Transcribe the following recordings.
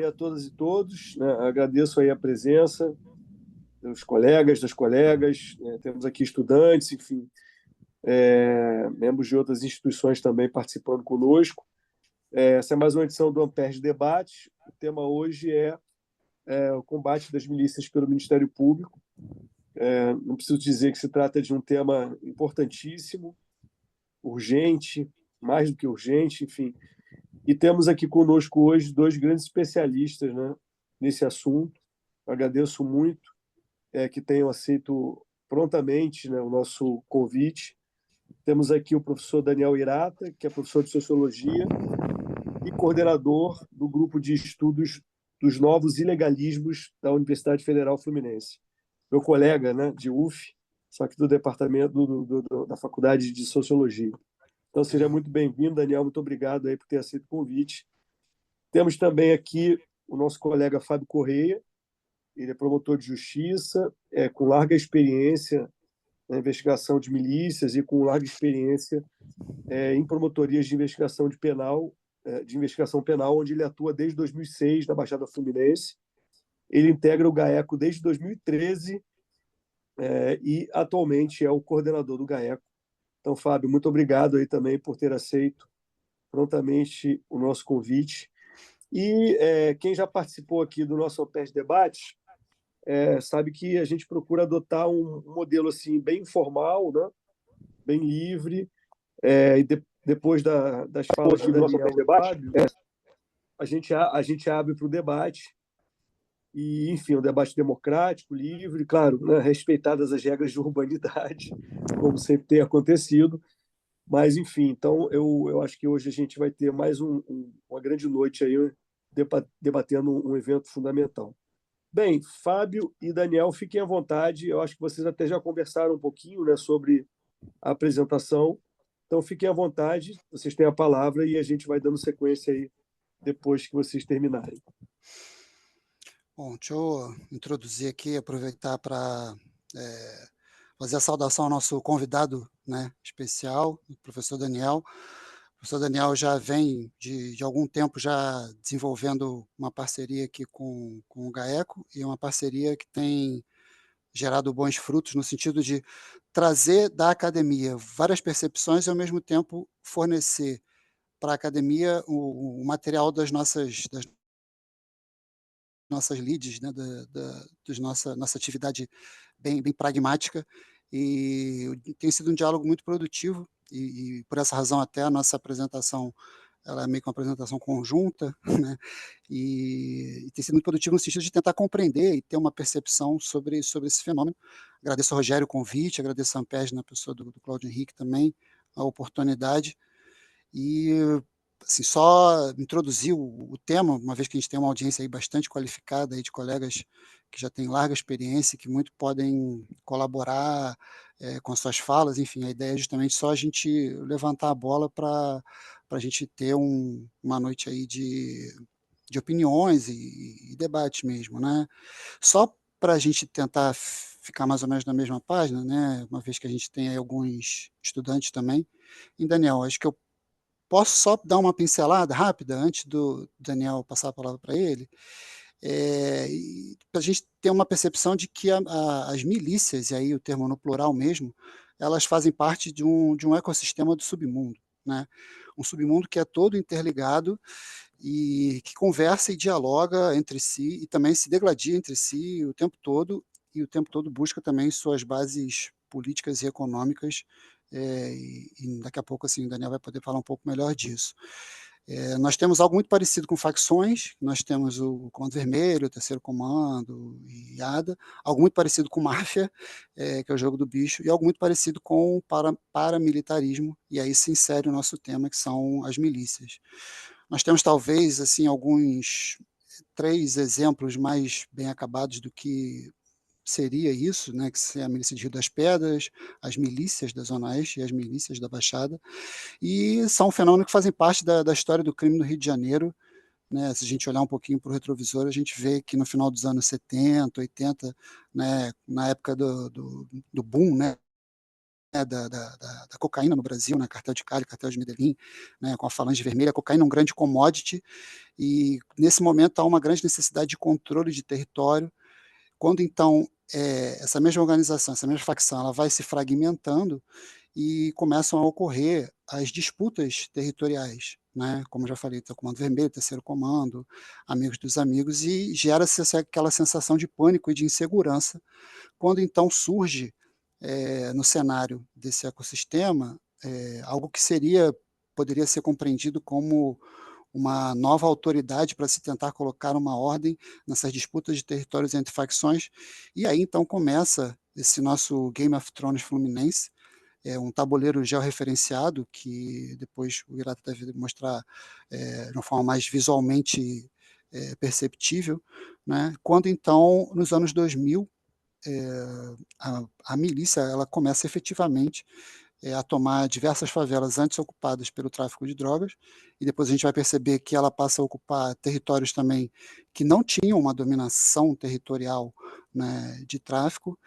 a todas e todos, né? Agradeço aí a presença dos colegas, das colegas, né? Temos aqui estudantes, enfim, membros de outras instituições também participando conosco. Essa é mais uma edição do Ampere de Debate. O tema hoje é o combate das milícias pelo Ministério Público. Não preciso dizer que se trata de um tema importantíssimo, urgente, mais do que urgente, enfim. E temos aqui conosco hoje dois grandes especialistas, né, nesse assunto. Eu agradeço muito que tenham aceito prontamente, né, o nosso convite. Temos aqui o professor Daniel Hirata, que é professor de Sociologia e coordenador do grupo de estudos dos novos ilegalismos da Universidade Federal Fluminense. Meu colega, né, de UF, só que do departamento da Faculdade de Sociologia. Então, seja muito bem-vindo, Daniel. Muito obrigado aí por ter aceito o convite. Temos também aqui o nosso colega Fábio Correia. Ele é promotor de justiça, com larga experiência na investigação de milícias e com larga experiência em promotorias de investigação penal, onde ele atua desde 2006 na Baixada Fluminense. Ele integra o GAECO desde 2013 e atualmente é o coordenador do GAECO. Então, Fábio, muito obrigado aí também por ter aceito prontamente o nosso convite. E quem já participou aqui do nosso Ampere de Debate sabe que a gente procura adotar um modelo assim bem informal, né? Bem livre. Depois das falas do Daniel e do Fábio, a gente abre para o debate. E, enfim, um debate democrático, livre, claro, né? Respeitadas as regras de urbanidade, como sempre tem acontecido. Mas, enfim, então eu acho que hoje a gente vai ter mais uma grande noite aí debatendo um evento fundamental. Bem, Fábio e Daniel, fiquem à vontade. Eu acho que vocês até já conversaram um pouquinho, né, sobre a apresentação. Então, fiquem à vontade, vocês têm a palavra e a gente vai dando sequência aí depois que vocês terminarem. Bom, deixa eu introduzir aqui, aproveitar para fazer a saudação ao nosso convidado, né, especial, o professor Daniel. O professor Daniel já vem de algum tempo já desenvolvendo uma parceria aqui com o GAECO, e uma parceria que tem gerado bons frutos, no sentido de trazer da academia várias percepções e, ao mesmo tempo, fornecer para a academia o material das nossas leads, né, nossa atividade bem pragmática, e tem sido um diálogo muito produtivo, e por essa razão até a nossa apresentação, ela é meio que uma apresentação conjunta, né, e tem sido muito produtivo no sentido de tentar compreender e ter uma percepção sobre esse fenômeno. Agradeço ao Rogério o convite, agradeço a Ampere, na pessoa do Cláudio Henrique também, a oportunidade. E, assim, só introduzir o tema, uma vez que a gente tem uma audiência aí bastante qualificada aí de colegas que já têm larga experiência, que muito podem colaborar com as suas falas. Enfim, a ideia é justamente só a gente levantar a bola para a gente ter uma noite aí de opiniões e debate mesmo, né? Só para a gente tentar ficar mais ou menos na mesma página, né? Uma vez que a gente tem aí alguns estudantes também. E, Daniel, acho que eu posso só dar uma pincelada rápida antes do Daniel passar a palavra para ele, para a gente ter uma percepção de que as milícias, e aí o termo no plural mesmo, elas fazem parte de um ecossistema do submundo, né? Um submundo que é todo interligado e que conversa e dialoga entre si e também se degladia entre si o tempo todo, e o tempo todo busca também suas bases políticas e econômicas, e daqui a pouco, assim, o Daniel vai poder falar um pouco melhor disso. Nós temos algo muito parecido com facções, nós temos o Comando Vermelho, o Terceiro Comando e ADA, algo muito parecido com máfia, que é o jogo do bicho, e algo muito parecido com paramilitarismo, e aí se insere o nosso tema, que são as milícias. Nós temos talvez assim alguns 3 exemplos mais bem acabados do que seria isso, né, que é a milícia de Rio das Pedras, as milícias da Zona Oeste e as milícias da Baixada, e são fenômenos que fazem parte da história do crime no Rio de Janeiro, né. Se a gente olhar um pouquinho para o retrovisor, a gente vê que no final dos anos 70, 80, né, na época do boom, né, da cocaína no Brasil, né, cartel de Cali, cartel de Medellín, né, com a Falange Vermelha. A cocaína é um grande commodity e, nesse momento, há uma grande necessidade de controle de território. Quando, então, essa mesma organização, essa mesma facção, ela vai se fragmentando e começam a ocorrer as disputas territoriais, né, como eu já falei, tem o Comando Vermelho, Terceiro Comando, Amigos dos Amigos, e gera-se aquela sensação de pânico e de insegurança, quando então surge, no cenário desse ecossistema, algo que poderia ser compreendido como uma nova autoridade para se tentar colocar uma ordem nessas disputas de territórios entre facções, e aí então começa esse nosso Game of Thrones fluminense, é um tabuleiro georreferenciado, que depois o Hirata deve mostrar de uma forma mais visualmente perceptível, né? Quando então, nos anos 2000, a milícia ela começa efetivamente a tomar diversas favelas antes ocupadas pelo tráfico de drogas, e depois a gente vai perceber que ela passa a ocupar territórios também que não tinham uma dominação territorial, né, de tráfico,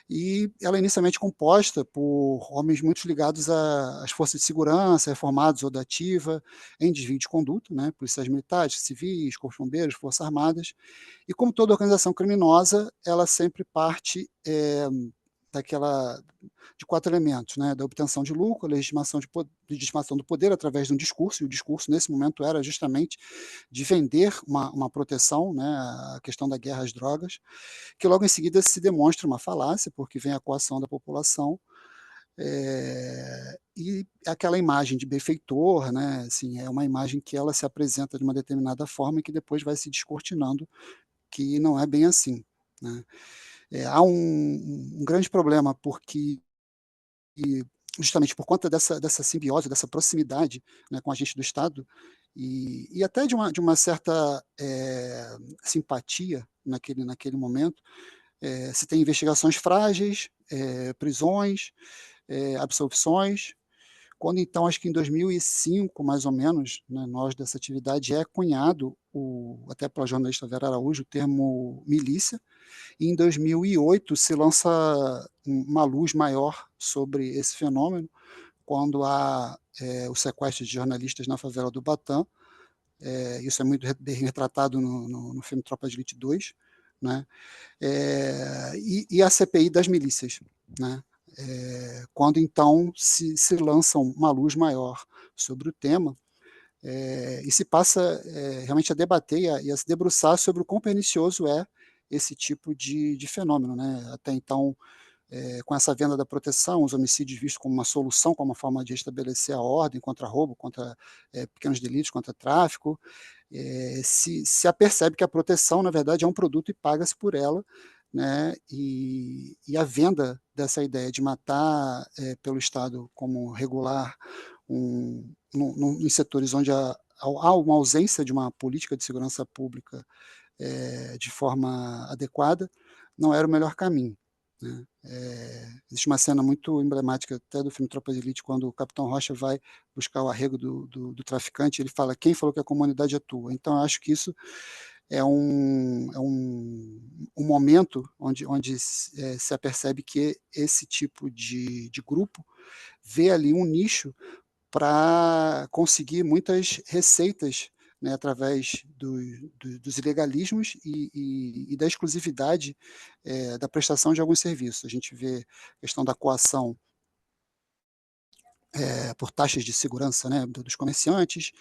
e ela é inicialmente composta por homens muito ligados às forças de segurança, reformados ou da ativa, em desvio de conduta, né, policiais militares, civis, corpos de bombeiros, forças armadas, e como toda organização criminosa, ela sempre parte daquela de 4 elementos, né, da obtenção de lucro, a legitimação do poder através de um discurso, e o discurso nesse momento era justamente de vender uma proteção, né, a questão da guerra às drogas, que logo em seguida se demonstra uma falácia, porque vem a coação da população, e aquela imagem de benfeitor, né, assim, é uma imagem que ela se apresenta de uma determinada forma e que depois vai se descortinando, que não é bem assim, né. Há um grande problema, porque justamente por conta dessa simbiose, dessa proximidade, né, com a gente do Estado, e até de uma certa simpatia naquele momento, se tem investigações frágeis, prisões, absolvições, quando então, acho que em 2005, mais ou menos, né, nós dessa atividade é cunhado, até pela jornalista Vera Araújo, o termo milícia, e em 2008 se lança uma luz maior sobre esse fenômeno, quando há o sequestro de jornalistas na favela do Batã, isso é muito bem retratado no filme Tropa de Elite 2, né? E a CPI das milícias, né? Quando então se lança uma luz maior sobre o tema, e se passa realmente a debater e a se debruçar sobre o quão pernicioso é esse tipo de fenômeno, né? Até então, com essa venda da proteção, os homicídios vistos como uma solução, como uma forma de estabelecer a ordem contra roubo, contra pequenos delitos, contra tráfico, se apercebe que a proteção, na verdade, é um produto e paga-se por ela, né? E a venda dessa ideia de matar pelo Estado como regular em setores onde há uma ausência de uma política de segurança pública de forma adequada, não era o melhor caminho, né? Existe uma cena muito emblemática até do filme Tropa de Elite, quando o Capitão Rocha vai buscar o arrego do traficante, ele fala: "Quem falou que a comunidade é tua?". Então eu acho que isso é um momento onde se apercebe que esse tipo de grupo vê ali um nicho para conseguir muitas receitas, né, através dos ilegalismos e da exclusividade da prestação de alguns serviços. A gente vê a questão da coação por taxas de segurança, né, dos comerciantes,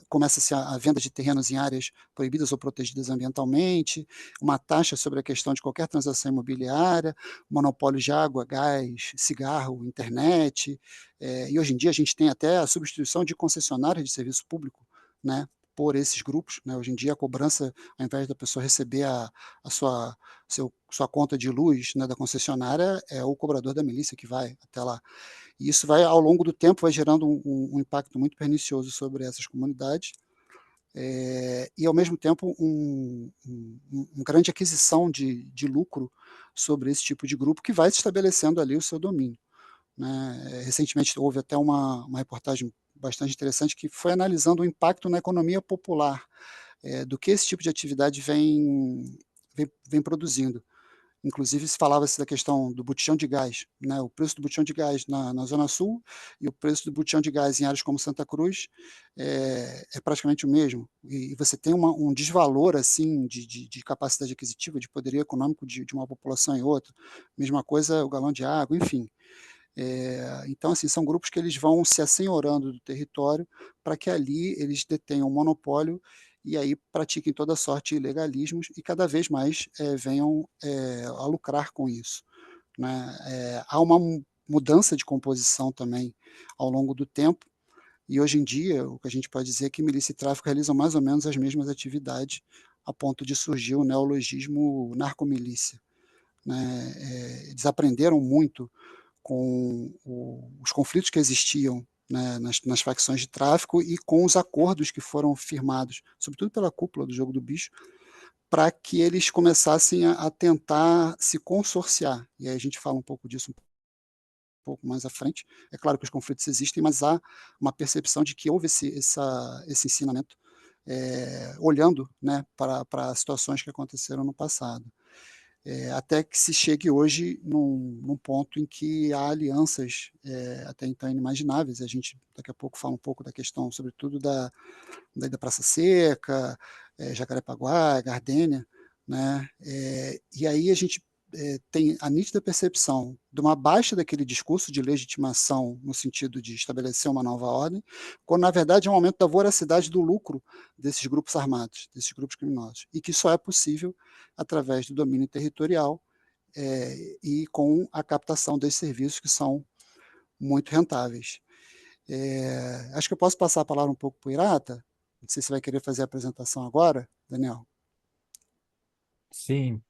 começa-se a venda de terrenos em áreas proibidas ou protegidas ambientalmente, uma taxa sobre a questão de qualquer transação imobiliária, monopólio de água, gás, cigarro, internet, e hoje em dia a gente tem até a substituição de concessionárias de serviço público, né, por esses grupos, né. Hoje em dia a cobrança, ao invés da pessoa receber a sua conta de luz, né, da concessionária, é o cobrador da milícia que vai até lá. E isso vai, ao longo do tempo, vai gerando um impacto muito pernicioso sobre essas comunidades, e ao mesmo tempo grande aquisição de lucro sobre esse tipo de grupo que vai se estabelecendo ali o seu domínio, né. Recentemente houve até uma reportagem bastante interessante que foi analisando o impacto na economia popular, do que esse tipo de atividade vem produzindo. Inclusive, se falava-se da questão do botijão de gás, né? O preço do botijão de gás na Zona Sul e o preço do botijão de gás em áreas como Santa Cruz é praticamente o mesmo. E você tem um desvalor assim de capacidade aquisitiva, de poderio econômico de uma população em outra. Mesma coisa o galão de água, enfim. Então, assim, são grupos que eles vão se assenhorando do território para que ali eles detenham o monopólio e aí pratiquem toda sorte de ilegalismos e cada vez mais venham a lucrar com isso, né? Há uma mudança de composição também ao longo do tempo e hoje em dia o que a gente pode dizer é que milícia e tráfico realizam mais ou menos as mesmas atividades a ponto de surgir o neologismo narcomilícia, né? Eles aprenderam muito com os conflitos que existiam, né, nas facções de tráfico e com os acordos que foram firmados, sobretudo pela cúpula do Jogo do Bicho, para que eles começassem a tentar se consorciar. E aí a gente fala um pouco disso um pouco mais à frente. É claro que os conflitos existem, mas há uma percepção de que houve esse ensinamento olhando, né, para situações que aconteceram no passado. Até que se chegue hoje num ponto em que há alianças até então inimagináveis. A gente daqui a pouco fala um pouco da questão, sobretudo da Praça Seca, Jacarepaguá, Gardênia, né? E aí a gente tem a nítida percepção de uma baixa daquele discurso de legitimação no sentido de estabelecer uma nova ordem, quando na verdade é um aumento da voracidade do lucro desses grupos armados, desses grupos criminosos, e que só é possível através do domínio territorial e com a captação desses serviços que são muito rentáveis. Acho que eu posso passar a palavra um pouco para o Irata. Não sei se você vai querer fazer a apresentação agora, Daniel. Sim,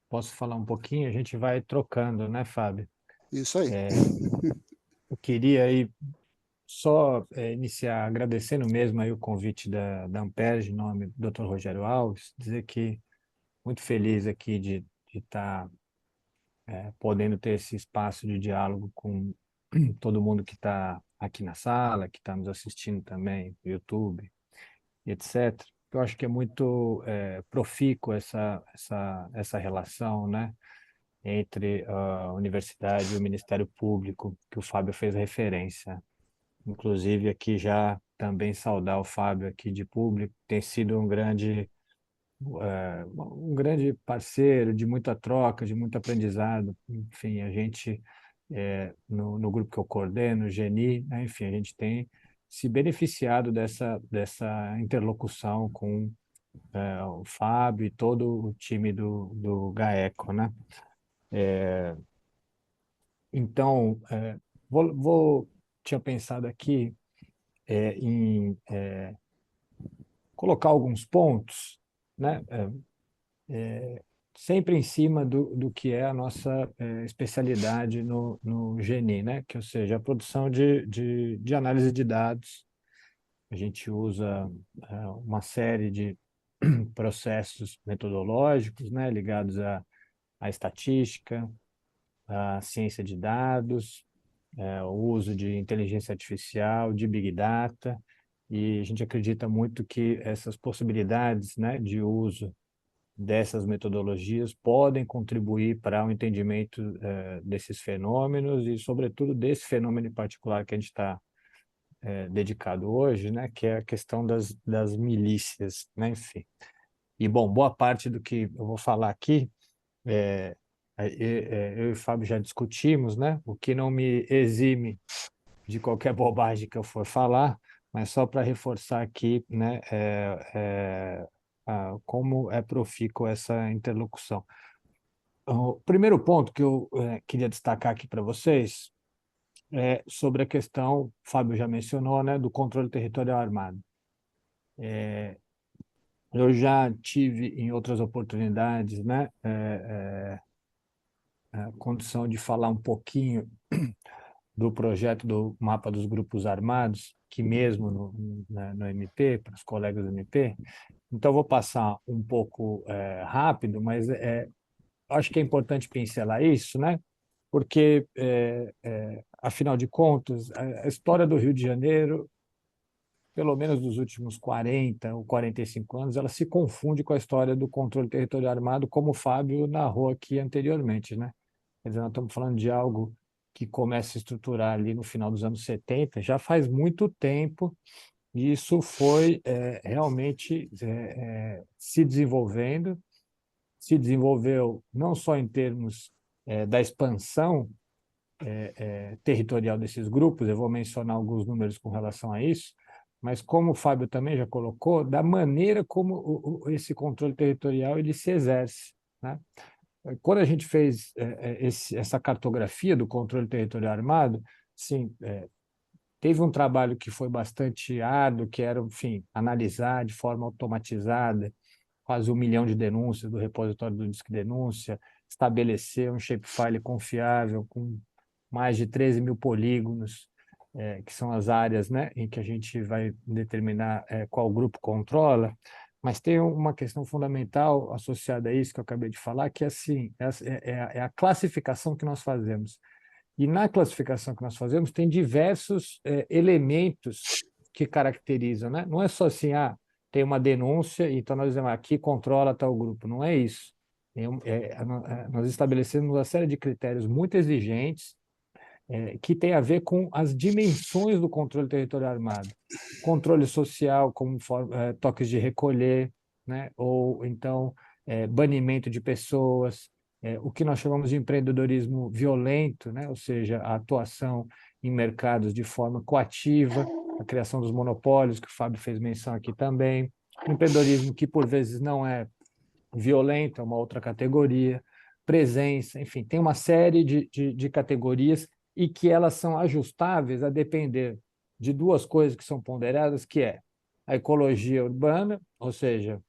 posso falar um pouquinho? A gente vai trocando, né, Fábio? Isso aí. Eu queria aí só iniciar agradecendo mesmo aí o convite da Amperge, em nome do Dr. Rogério Alves, dizer que muito feliz aqui de estar podendo ter esse espaço de diálogo com todo mundo que está aqui na sala, que está nos assistindo também no YouTube, etc. Eu acho que é muito profícuo essa relação, né, entre a universidade e o Ministério Público, que o Fábio fez referência. Inclusive, aqui já também saudar o Fábio aqui de público, tem sido um grande parceiro de muita troca, de muito aprendizado. Enfim, a gente, no grupo que eu coordeno, o GENI, né, enfim, a gente tem se beneficiado dessa interlocução com o Fábio e todo o time do GAECO, né? Então, tinha pensado aqui em colocar alguns pontos, né? Sempre em cima do que é a nossa especialidade no GENI, né? Que, ou seja, a produção de análise de dados. A gente usa uma série de processos metodológicos, né? Ligados à estatística, à ciência de dados, o uso de inteligência artificial, de Big Data, e a gente acredita muito que essas possibilidades, né, de uso dessas metodologias podem contribuir para o entendimento desses fenômenos e, sobretudo, desse fenômeno em particular que a gente está dedicado hoje, né, que é a questão das milícias, né, enfim. E, bom, boa parte do que eu vou falar aqui, eu e o Fábio já discutimos, né, o que não me exime de qualquer bobagem que eu for falar, mas só para reforçar aqui, né, como é profícuo essa interlocução. O primeiro ponto que eu queria destacar aqui para vocês é sobre a questão, o Fábio já mencionou, né, do controle territorial armado. Eu já tive, em outras oportunidades, né, a condição de falar um pouquinho do projeto do Mapa dos Grupos Armados, que mesmo no MP, para os colegas do MP. Então, vou passar um pouco rápido, mas acho que é importante pincelar isso, né? Porque, afinal de contas, a história do Rio de Janeiro pelo menos dos últimos 40 ou 45 anos, ela se confunde com a história do controle territorial armado, como o Fábio narrou aqui anteriormente, né? Quer dizer, nós estamos falando de algo que começa a se estruturar ali no final dos anos 70, já faz muito tempo, e isso foi realmente se desenvolveu não só em termos da expansão territorial desses grupos, eu vou mencionar alguns números com relação a isso, mas como o Fábio também já colocou, da maneira como esse controle territorial ele se exerce, né? Quando a gente fez essa cartografia do controle territorial armado, sim, teve um trabalho que foi bastante árduo, que era, enfim, analisar de forma automatizada quase 1 milhão de denúncias do repositório do Disque Denúncia, estabelecer um shapefile confiável com mais de 13 mil polígonos, que são as áreas, né, em que a gente vai determinar qual grupo controla, mas tem uma questão fundamental associada a isso que eu acabei de falar, que é, assim, é a classificação que nós fazemos. E na classificação que nós fazemos tem diversos elementos que caracterizam, né? Não é só assim, tem uma denúncia, então nós dizemos aqui controla tal grupo. Não é isso. Nós estabelecemos uma série de critérios muito exigentes que tem a ver com as dimensões do controle territorial armado. Controle social, como toques de recolher, né? Ou então banimento de pessoas, o que nós chamamos de empreendedorismo violento, né? Ou seja, a atuação em mercados de forma coativa, a criação dos monopólios, que o Fábio fez menção aqui também, empreendedorismo que por vezes não é violento, é uma outra categoria, presença, enfim, tem uma série de categorias e que elas são ajustáveis a depender de duas coisas que são ponderadas, que é a ecologia urbana, ou seja,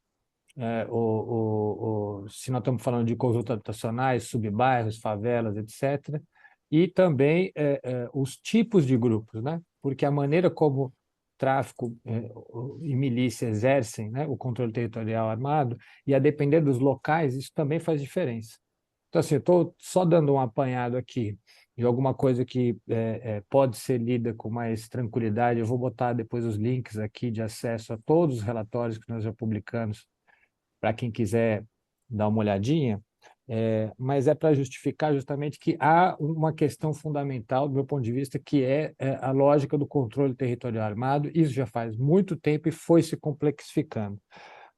se nós estamos falando de conjuntos habitacionais, subbairros, favelas, etc., e também os tipos de grupos, né? Porque a maneira como tráfico e milícia exercem, né, o controle territorial armado, e a depender dos locais, isso também faz diferença. Então, assim, eu estou só dando um apanhado aqui de alguma coisa que pode ser lida com mais tranquilidade. Eu vou botar depois os links aqui de acesso a todos os relatórios que nós já publicamos, para quem quiser dar uma olhadinha, mas é para justificar justamente que há uma questão fundamental, do meu ponto de vista, que é a lógica do controle territorial armado. Isso já faz muito tempo e foi se complexificando.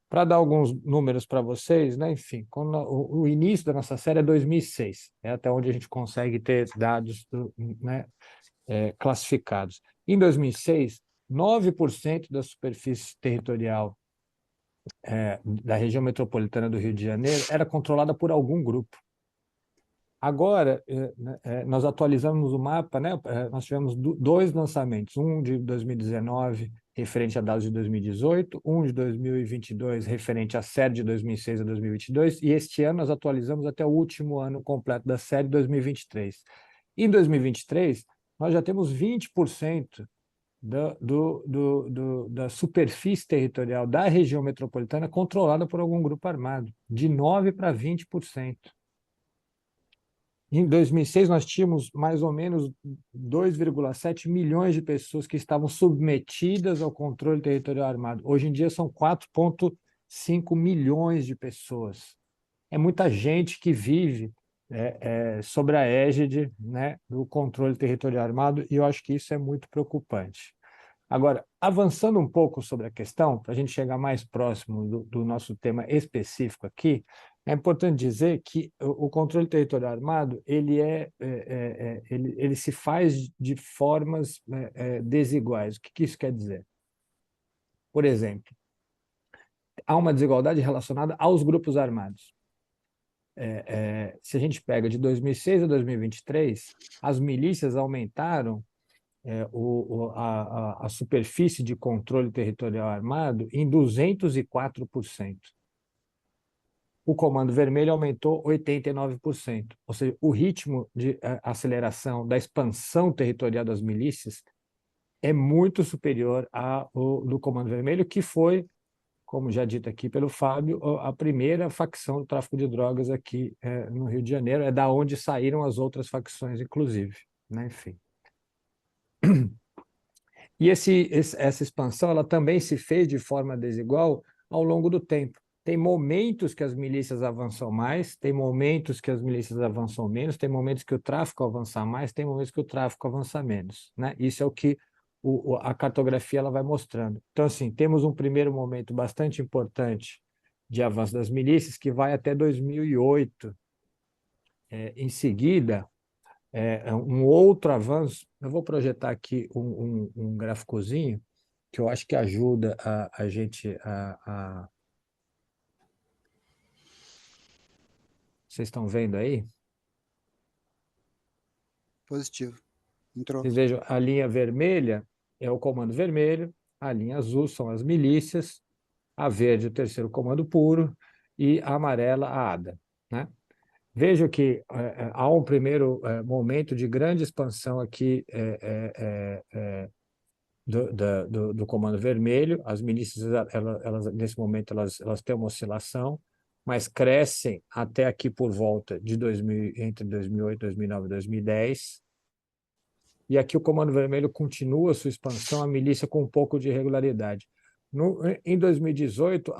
Para dar alguns números para vocês, né? Enfim, quando o início da nossa série é 2006, é até onde a gente consegue ter dados, né, classificados. Em 2006, 9% da superfície territorial da região metropolitana do Rio de Janeiro era controlada por algum grupo. Agora, nós atualizamos o mapa, né? Nós tivemos dois lançamentos, um de 2019, referente a dados de 2018, um de 2022, referente à série de 2006 a 2022, e este ano nós atualizamos até o último ano completo da série 2023. Em 2023, nós já temos 20% da superfície territorial da região metropolitana controlada por algum grupo armado, de 9% para 20%. Em 2006, nós tínhamos mais ou menos 2,7 milhões de pessoas que estavam submetidas ao controle territorial armado. Hoje em dia, são 4,5 milhões de pessoas. É muita gente que vive sob a égide, né, do controle territorial armado, e eu acho que isso é muito preocupante. Agora, avançando um pouco sobre a questão, para a gente chegar mais próximo do nosso tema específico aqui, é importante dizer que o controle territorial armado ele se faz de formas desiguais. O que isso quer dizer? Por exemplo, há uma desigualdade relacionada aos grupos armados. Se a gente pega de 2006 a 2023, as milícias aumentaram a superfície de controle territorial armado em 204%. O Comando Vermelho aumentou 89%. Ou seja, o ritmo de aceleração da expansão territorial das milícias é muito superior ao do Comando Vermelho, que foi, como já dito aqui pelo Fábio, a primeira facção do tráfico de drogas aqui no Rio de Janeiro. É da onde saíram as outras facções, inclusive, né? Enfim. E essa expansão ela também se fez de forma desigual ao longo do tempo. Tem momentos que as milícias avançam mais, tem momentos que as milícias avançam menos, tem momentos que o tráfico avança mais, tem momentos que o tráfico avança menos, né? Isso é o que a cartografia ela vai mostrando. Então, assim, temos um primeiro momento bastante importante de avanço das milícias, que vai até 2008. Em seguida, um outro avanço, eu vou projetar aqui um gráficozinho, que eu acho que ajuda a gente a... Vocês estão vendo aí? Positivo. Entrou. Vocês vejam, a linha vermelha é o Comando Vermelho, a linha azul são as milícias, a verde o terceiro Comando Puro e a amarela a ADA, né? Vejo que há um primeiro momento de grande expansão aqui do Comando Vermelho. As milícias, nesse momento, elas têm uma oscilação, mas crescem até aqui por volta de entre 2008, 2009 e 2010. E aqui o Comando Vermelho continua a sua expansão, a milícia com um pouco de irregularidade. Em 2018,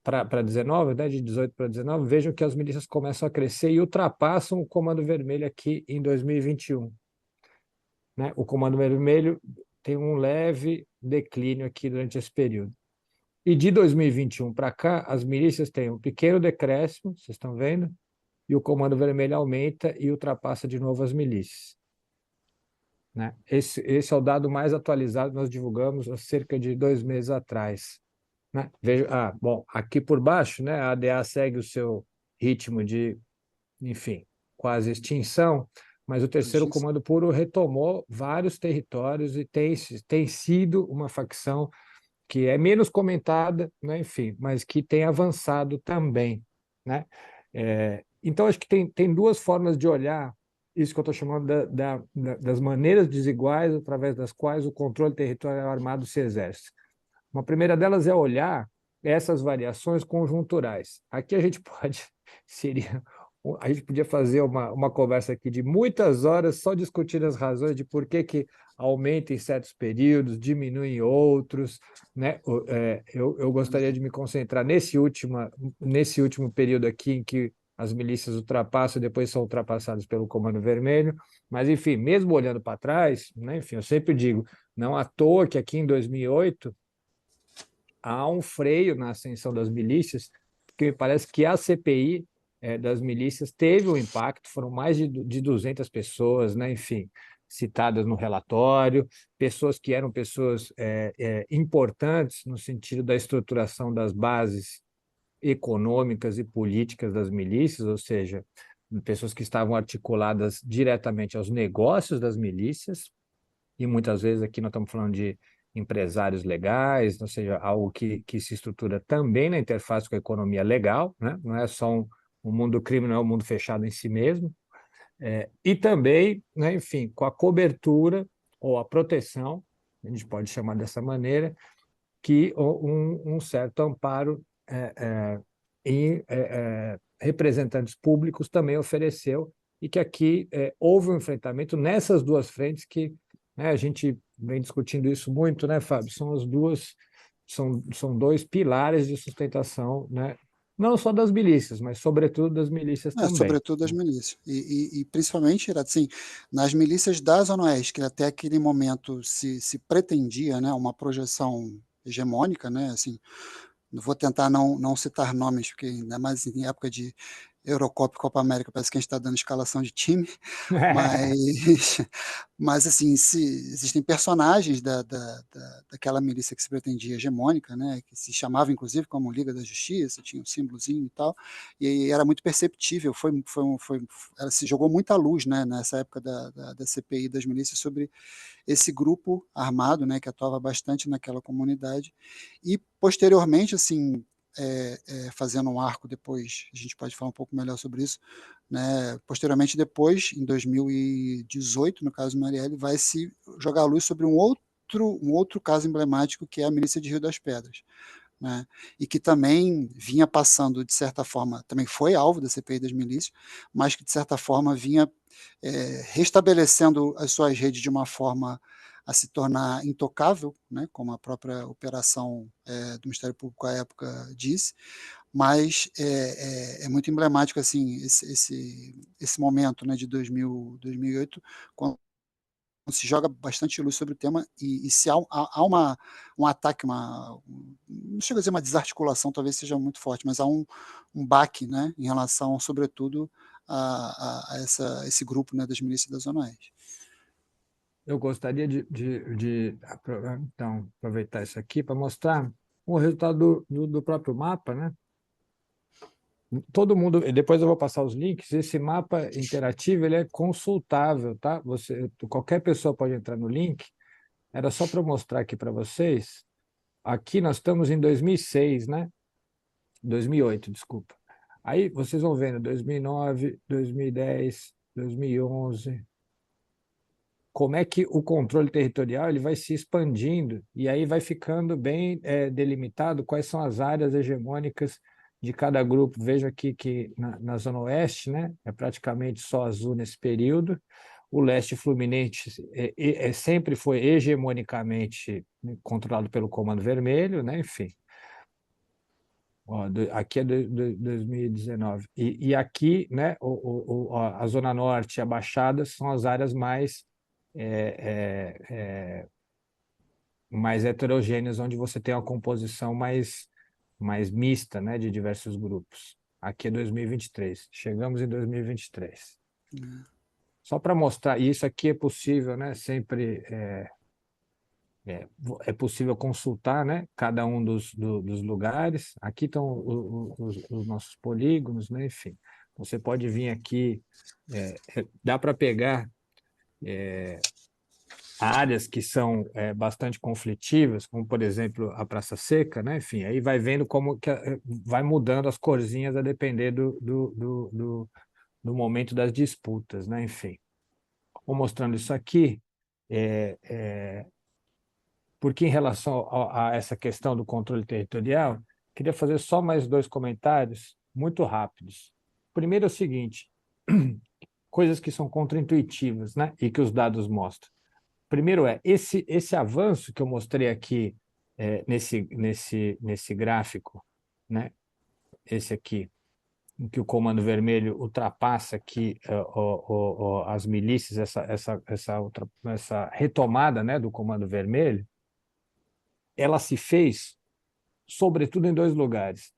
para 19, né, de 18 para 19, vejam que as milícias começam a crescer e ultrapassam o Comando Vermelho aqui em 2021. Né? O Comando Vermelho tem um leve declínio aqui durante esse período. E de 2021 para cá, as milícias têm um pequeno decréscimo, vocês estão vendo, e o Comando Vermelho aumenta e ultrapassa de novo as milícias. Né? Esse é o dado mais atualizado que nós divulgamos há cerca de 2 meses atrás. Né? Veja, bom, aqui por baixo, né, a ADA segue o seu ritmo de, enfim, quase extinção, mas o terceiro Comando Puro retomou vários territórios e tem sido uma facção que é menos comentada, né, enfim, mas que tem avançado também. Né? Então, acho que tem duas formas de olhar isso que eu estou chamando das maneiras desiguais através das quais o controle territorial armado se exerce. Uma primeira delas é olhar essas variações conjunturais. Aqui a gente podia fazer uma conversa aqui de muitas horas só discutindo as razões de por que aumenta em certos períodos, diminui em outros. Né? Eu gostaria de me concentrar nesse último período aqui em que as milícias ultrapassam e depois são ultrapassadas pelo Comando Vermelho. Mas, enfim, mesmo olhando para trás, né, enfim, eu sempre digo, não à toa que aqui em 2008 há um freio na ascensão das milícias, porque me parece que a CPI das milícias teve um impacto, foram mais de 200 pessoas, né, enfim, citadas no relatório, pessoas que eram pessoas importantes no sentido da estruturação das bases econômicas e políticas das milícias, ou seja, pessoas que estavam articuladas diretamente aos negócios das milícias, e muitas vezes aqui nós estamos falando de empresários legais, ou seja, algo que se estrutura também na interface com a economia legal, né? Não é só um mundo do crime, não é um mundo fechado em si mesmo, e também, né, enfim, com a cobertura ou a proteção, a gente pode chamar dessa maneira, que um certo amparo em representantes públicos também ofereceu, e que aqui houve um enfrentamento nessas duas frentes que, né, a gente vem discutindo isso muito, né, Fábio? São dois pilares de sustentação, né, não só das milícias, mas sobretudo das milícias também. Sobretudo das milícias. E principalmente, assim, nas milícias da Zona Oeste, que até aquele momento se pretendia, né, uma projeção hegemônica, né, assim, vou tentar não citar nomes, porque ainda mais em época de Eurocopa e Copa América, parece que a gente está dando escalação de time, mas assim, existem personagens daquela milícia que se pretendia hegemônica, né, que se chamava inclusive como Liga da Justiça, tinha um símbolozinho e tal, e era muito perceptível, ela se jogou muita luz, né, nessa época da CPI das milícias sobre esse grupo armado, né, que atuava bastante naquela comunidade, e posteriormente, assim, fazendo um arco depois, a gente pode falar um pouco melhor sobre isso, né, posteriormente depois, em 2018, no caso Marielle, vai se jogar a luz sobre um outro caso emblemático, que é a milícia de Rio das Pedras, né, e que também vinha passando, de certa forma, também foi alvo da CPI das milícias, mas que, de certa forma, vinha restabelecendo as suas redes de uma forma a se tornar intocável, né, como a própria operação do Ministério Público à época disse, mas é muito emblemático assim esse momento, né, de 2008, quando se joga bastante luz sobre o tema e se há um ataque, não chega a dizer uma desarticulação, talvez seja muito forte, mas há um baque, né, em relação, sobretudo, a esse grupo, né, das milícias da Zona Oeste. Eu gostaria então, aproveitar isso aqui para mostrar o resultado do próprio mapa, né? Todo mundo, e depois eu vou passar os links, esse mapa interativo ele é consultável, tá? Qualquer pessoa pode entrar no link, era só para mostrar aqui para vocês. Aqui nós estamos em 2006, né? 2008, desculpa. Aí vocês vão vendo 2009, 2010, 2011, como é que o controle territorial ele vai se expandindo e aí vai ficando bem delimitado quais são as áreas hegemônicas de cada grupo. Veja aqui que na Zona Oeste, né, é praticamente só azul nesse período. O leste fluminense sempre foi hegemonicamente controlado pelo Comando Vermelho, né, enfim. Ó, aqui é 2019. E aqui, né, a Zona Norte e a Baixada são as áreas mais mais heterogêneas, onde você tem uma composição mais mista, né, de diversos grupos. Aqui é 2023. Chegamos em 2023. Só para mostrar, e isso aqui é possível, né, sempre é possível consultar, né, cada um dos lugares. Aqui estão os nossos polígonos, né, enfim. Você pode vir aqui, dá para pegar áreas que são bastante conflitivas, como, por exemplo, a Praça Seca, né? Enfim, aí vai vendo como que vai mudando as corzinhas a depender do momento das disputas, né? Enfim, vou mostrando isso aqui, porque em relação a essa questão do controle territorial, queria fazer só mais 2 comentários muito rápidos. Primeiro é o seguinte, coisas que são contraintuitivas, né? E que os dados mostram. Primeiro esse avanço que eu mostrei aqui nesse gráfico, né? Esse aqui, em que o Comando Vermelho ultrapassa aqui as milícias, essa retomada, né, do Comando Vermelho, ela se fez sobretudo em 2 lugares.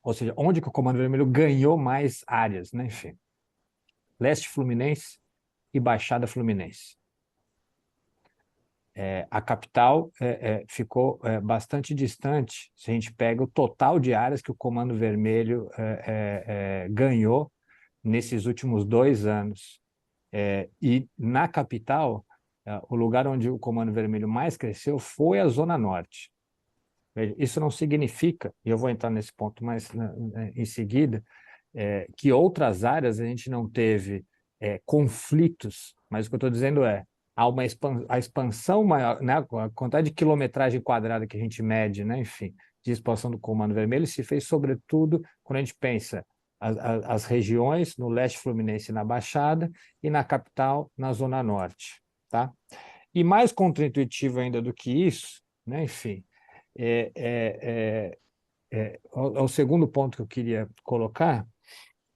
Ou seja, onde que o Comando Vermelho ganhou mais áreas, né? Enfim, Leste Fluminense e Baixada Fluminense. A capital ficou bastante distante, se a gente pega o total de áreas que o Comando Vermelho ganhou nesses últimos 2 anos. E na capital, o lugar onde o Comando Vermelho mais cresceu foi a Zona Norte. Veja, isso não significa, e eu vou entrar nesse ponto mais em seguida, que outras áreas a gente não teve conflitos, mas o que eu estou dizendo há a expansão maior, né, a quantidade de quilometragem quadrada que a gente mede, né, enfim, de expansão do Comando Vermelho se fez sobretudo quando a gente pensa as regiões no leste fluminense e na Baixada e na capital, na Zona Norte. Tá? E mais contraintuitivo ainda do que isso, né, enfim, o segundo ponto que eu queria colocar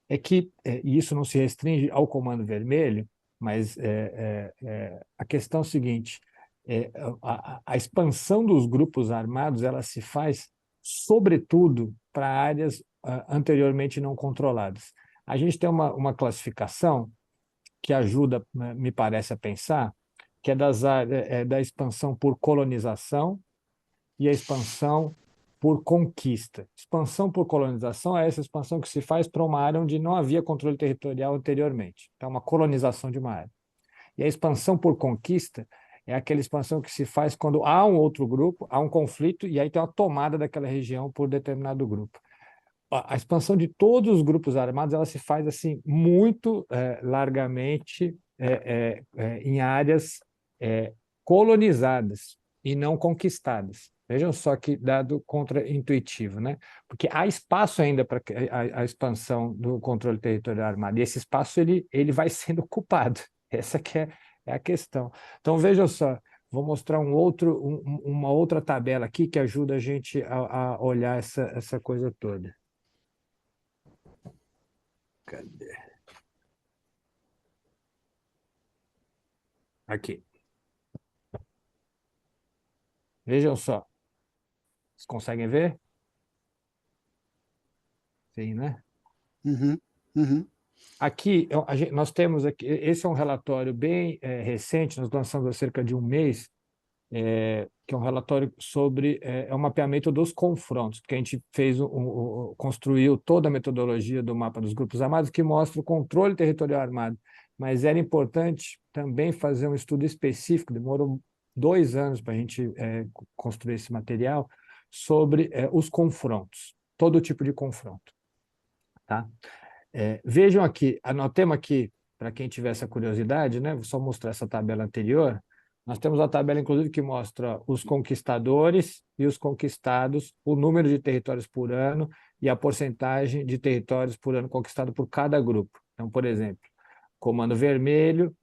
é que, e isso não se restringe ao Comando Vermelho, mas a questão é o seguinte, a expansão dos grupos armados ela se faz, sobretudo, para áreas anteriormente não controladas. A gente tem uma classificação que ajuda, me parece, a pensar, que é da expansão por colonização e a expansão por conquista. Expansão por colonização é essa expansão que se faz para uma área onde não havia controle territorial anteriormente. Então, uma colonização de uma área. E a expansão por conquista é aquela expansão que se faz quando há um outro grupo, há um conflito, e aí tem uma tomada daquela região por determinado grupo. A expansão de todos os grupos armados ela se faz assim muito largamente em áreas colonizadas e não conquistadas. Vejam só que dado contraintuitivo, né? Porque há espaço ainda para a expansão do controle territorial armado, e esse espaço ele vai sendo ocupado. Essa que é a questão. Então, vejam só, vou mostrar uma outra tabela aqui que ajuda a gente a olhar essa coisa toda. Cadê? Aqui. Vejam só. Vocês conseguem ver? Sim, né? Uhum, uhum, Aqui, nós temos aqui, esse é um relatório bem recente, nós lançamos há cerca de um mês, que é um relatório sobre o mapeamento dos confrontos, porque a gente fez construiu toda a metodologia do mapa dos grupos armados que mostra o controle territorial armado, mas era importante também fazer um estudo específico, demorou 2 anos para a gente construir esse material, sobre os confrontos, todo tipo de confronto. Tá? Vejam aqui, anotemos aqui, para quem tiver essa curiosidade, né? Vou só mostrar essa tabela anterior. Nós temos a tabela, inclusive, que mostra os conquistadores e os conquistados, o número de territórios por ano e a porcentagem de territórios por ano conquistado por cada grupo. Então, por exemplo, Comando Vermelho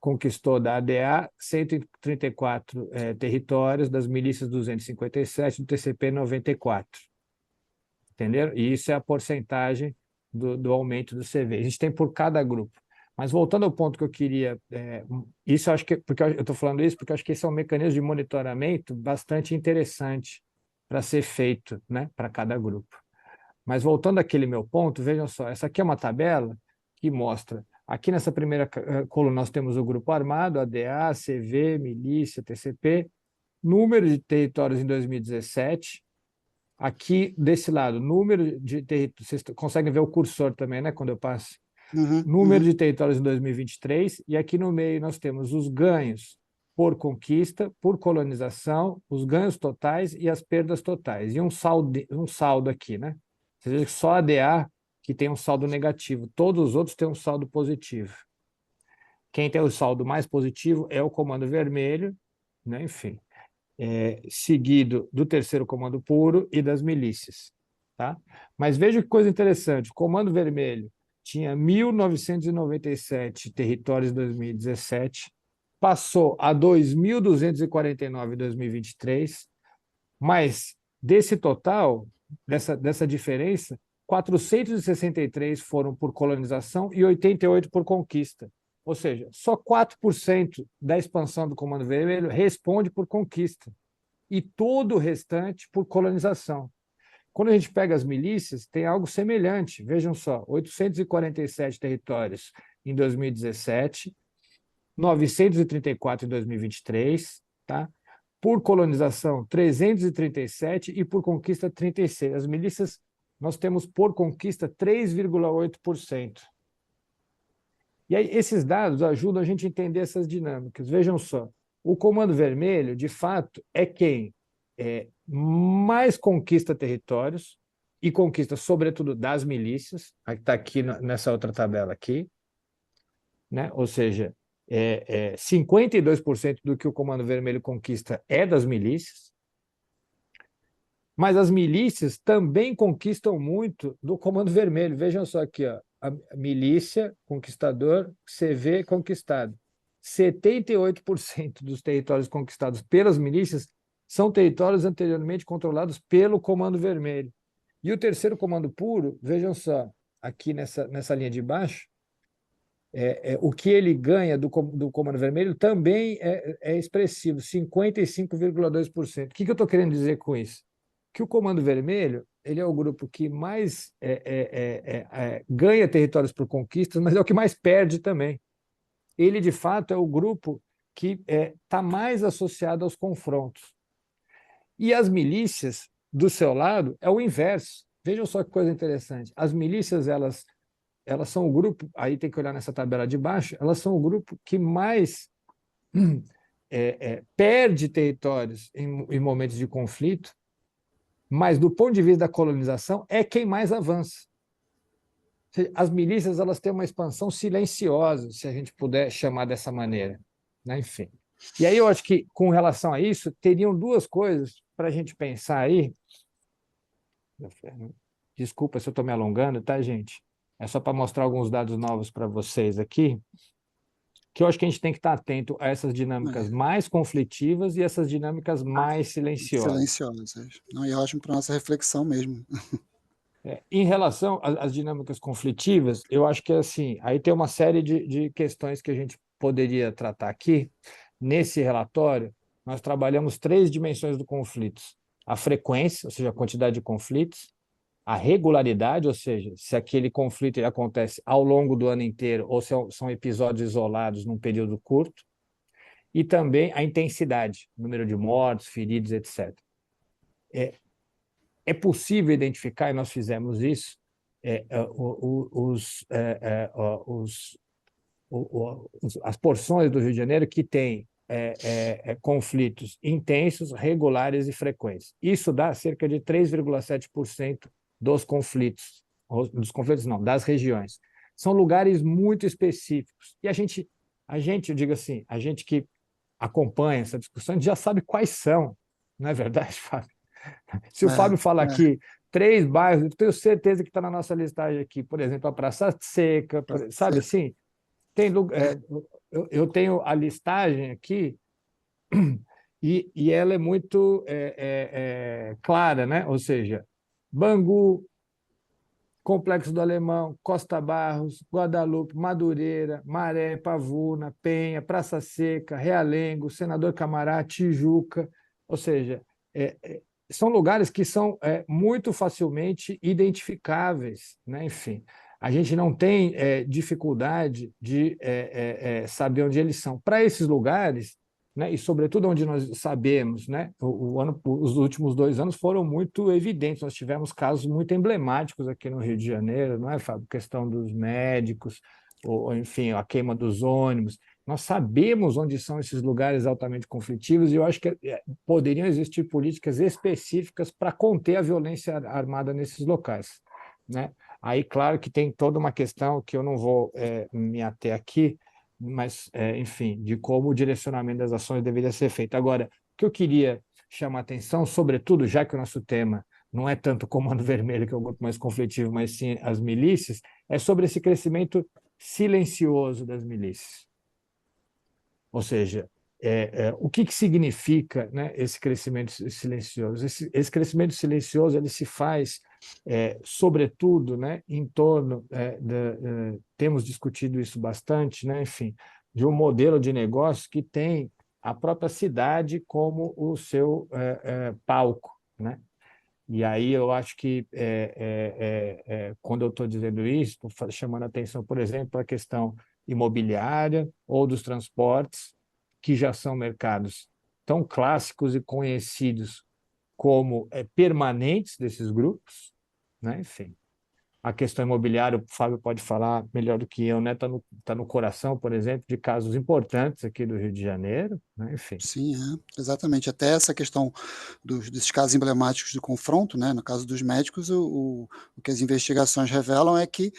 conquistou da ADA 134 territórios, das milícias 257, do TCP 94. Entenderam? E isso é a porcentagem do aumento do CV. A gente tem por cada grupo. Mas voltando ao ponto que eu queria, isso eu acho que, porque eu estou falando isso porque eu acho que esse é um mecanismo de monitoramento bastante interessante para ser feito, né, para cada grupo. Mas voltando àquele meu ponto, vejam só, essa aqui é uma tabela que mostra, aqui nessa primeira coluna nós temos o grupo armado, ADA, CV, milícia, TCP, número de territórios em 2017. Aqui, desse lado, número de territórios, vocês conseguem ver o cursor também, né, quando eu passo? uhum, Número uhum. de territórios em 2023, e aqui no meio nós temos os ganhos por conquista, por colonização, os ganhos totais e as perdas totais. E um saldo aqui, né? Você veja que só a ADA que tem um saldo negativo, todos os outros têm um saldo positivo. Quem tem o saldo mais positivo é o Comando Vermelho, né? Enfim. Seguido do terceiro comando puro e das milícias. Tá? Mas veja que coisa interessante, o Comando Vermelho tinha 1.997 territórios em 2017, passou a 2.249 em 2023, mas desse total, dessa diferença, 463 foram por colonização e 88 por conquista. Ou seja, só 4% da expansão do Comando Vermelho responde por conquista e todo o restante por colonização. Quando a gente pega as milícias, tem algo semelhante. Vejam só, 847 territórios em 2017, 934 em 2023, tá? Por colonização, 337 e por conquista, 36. As milícias, nós temos por conquista 3,8%. E aí, esses dados ajudam a gente a entender essas dinâmicas. Vejam só, o Comando Vermelho, de fato, é quem mais conquista territórios e conquista, sobretudo, das milícias, está aqui nessa outra tabela aqui, né? Ou seja, 52% do que o Comando Vermelho conquista é das milícias, mas as milícias também conquistam muito do Comando Vermelho. Vejam só aqui, ó, a milícia, conquistador, CV, conquistado. 78% dos territórios conquistados pelas milícias são territórios anteriormente controlados pelo Comando Vermelho. E o terceiro comando puro, vejam só, aqui nessa linha de baixo, o que ele ganha do Comando Vermelho também é expressivo, 55,2%. O que eu estou querendo dizer com isso? Que o Comando Vermelho ele é o grupo que mais ganha territórios por conquistas, mas é o que mais perde também. Ele, de fato, é o grupo que está mais associado aos confrontos. E as milícias, do seu lado, é o inverso. Vejam só que coisa interessante. As milícias, elas são o grupo, aí tem que olhar nessa tabela de baixo, elas são o grupo que mais perde territórios em momentos de conflito, mas do ponto de vista da colonização, é quem mais avança. As milícias elas têm uma expansão silenciosa, se a gente puder chamar dessa maneira, né? Enfim. E aí eu acho que, com relação a isso, teriam duas coisas para a gente pensar aí. Desculpa se eu estou me alongando, tá, gente? É só para mostrar alguns dados novos para vocês aqui. que eu acho que a gente tem que estar atento a essas dinâmicas mais conflitivas e essas dinâmicas mais silenciosas. Silenciosas. Não, e é ótimo para nossa reflexão mesmo. Em relação às dinâmicas conflitivas, eu acho que assim, aí tem uma série de questões que a gente poderia tratar aqui. Nesse relatório, nós trabalhamos 3 dimensões do conflito: a frequência, ou seja, a quantidade de conflitos; a regularidade, ou seja, se aquele conflito ele acontece ao longo do ano inteiro ou se são episódios isolados num período curto; e também a intensidade, número de mortos, feridos, etc. É possível identificar, e nós fizemos isso, as porções do Rio de Janeiro que têm conflitos intensos, regulares e frequentes. Isso dá cerca de 3,7% dos conflitos não, das regiões. São lugares muito específicos. E eu digo assim, a gente que acompanha essa discussão, a gente já sabe quais são, não é verdade, Fábio? Se o Fábio fala aqui 3 bairros, eu tenho certeza que está na nossa listagem aqui, por exemplo, a Praça Seca, sabe assim? Eu tenho a listagem aqui e ela é muito clara, né? Ou seja, Bangu, Complexo do Alemão, Costa Barros, Guadalupe, Madureira, Maré, Pavuna, Penha, Praça Seca, Realengo, Senador Camará, Tijuca, ou seja, são lugares que são muito facilmente identificáveis, né? Enfim, a gente não tem dificuldade de saber onde eles são. Para esses lugares, né, e sobretudo onde nós sabemos, né, os últimos 2 anos foram muito evidentes. Nós tivemos casos muito emblemáticos aqui no Rio de Janeiro, não é, Fábio? A questão dos médicos, ou enfim, a queima dos ônibus. Nós sabemos onde são esses lugares altamente conflitivos e eu acho que poderiam existir políticas específicas para conter a violência armada nesses locais, né? Aí, claro que tem toda uma questão que eu não vou me ater aqui, mas, enfim, de como o direcionamento das ações deveria ser feito. Agora, o que eu queria chamar a atenção, sobretudo, já que o nosso tema não é tanto o Comando Vermelho, que é o grupo mais conflitivo, mas sim as milícias, é sobre esse crescimento silencioso das milícias. Ou seja, o que significa, né, esse crescimento silencioso? Esse crescimento silencioso ele se faz, sobretudo, né, em torno, temos discutido isso bastante, né, enfim, de um modelo de negócio que tem a própria cidade como o seu palco, né? E aí eu acho que, quando eu estou dizendo isso, estou chamando a atenção, por exemplo, para a questão imobiliária ou dos transportes, que já são mercados tão clássicos e conhecidos como permanentes desses grupos, né? Enfim, a questão imobiliária, o Fábio pode falar melhor do que eu, né? Tá no coração, por exemplo, de casos importantes aqui do Rio de Janeiro, né? Enfim. Sim, exatamente. Até essa questão desses casos emblemáticos do confronto, né? No caso dos médicos, o que as investigações revelam é que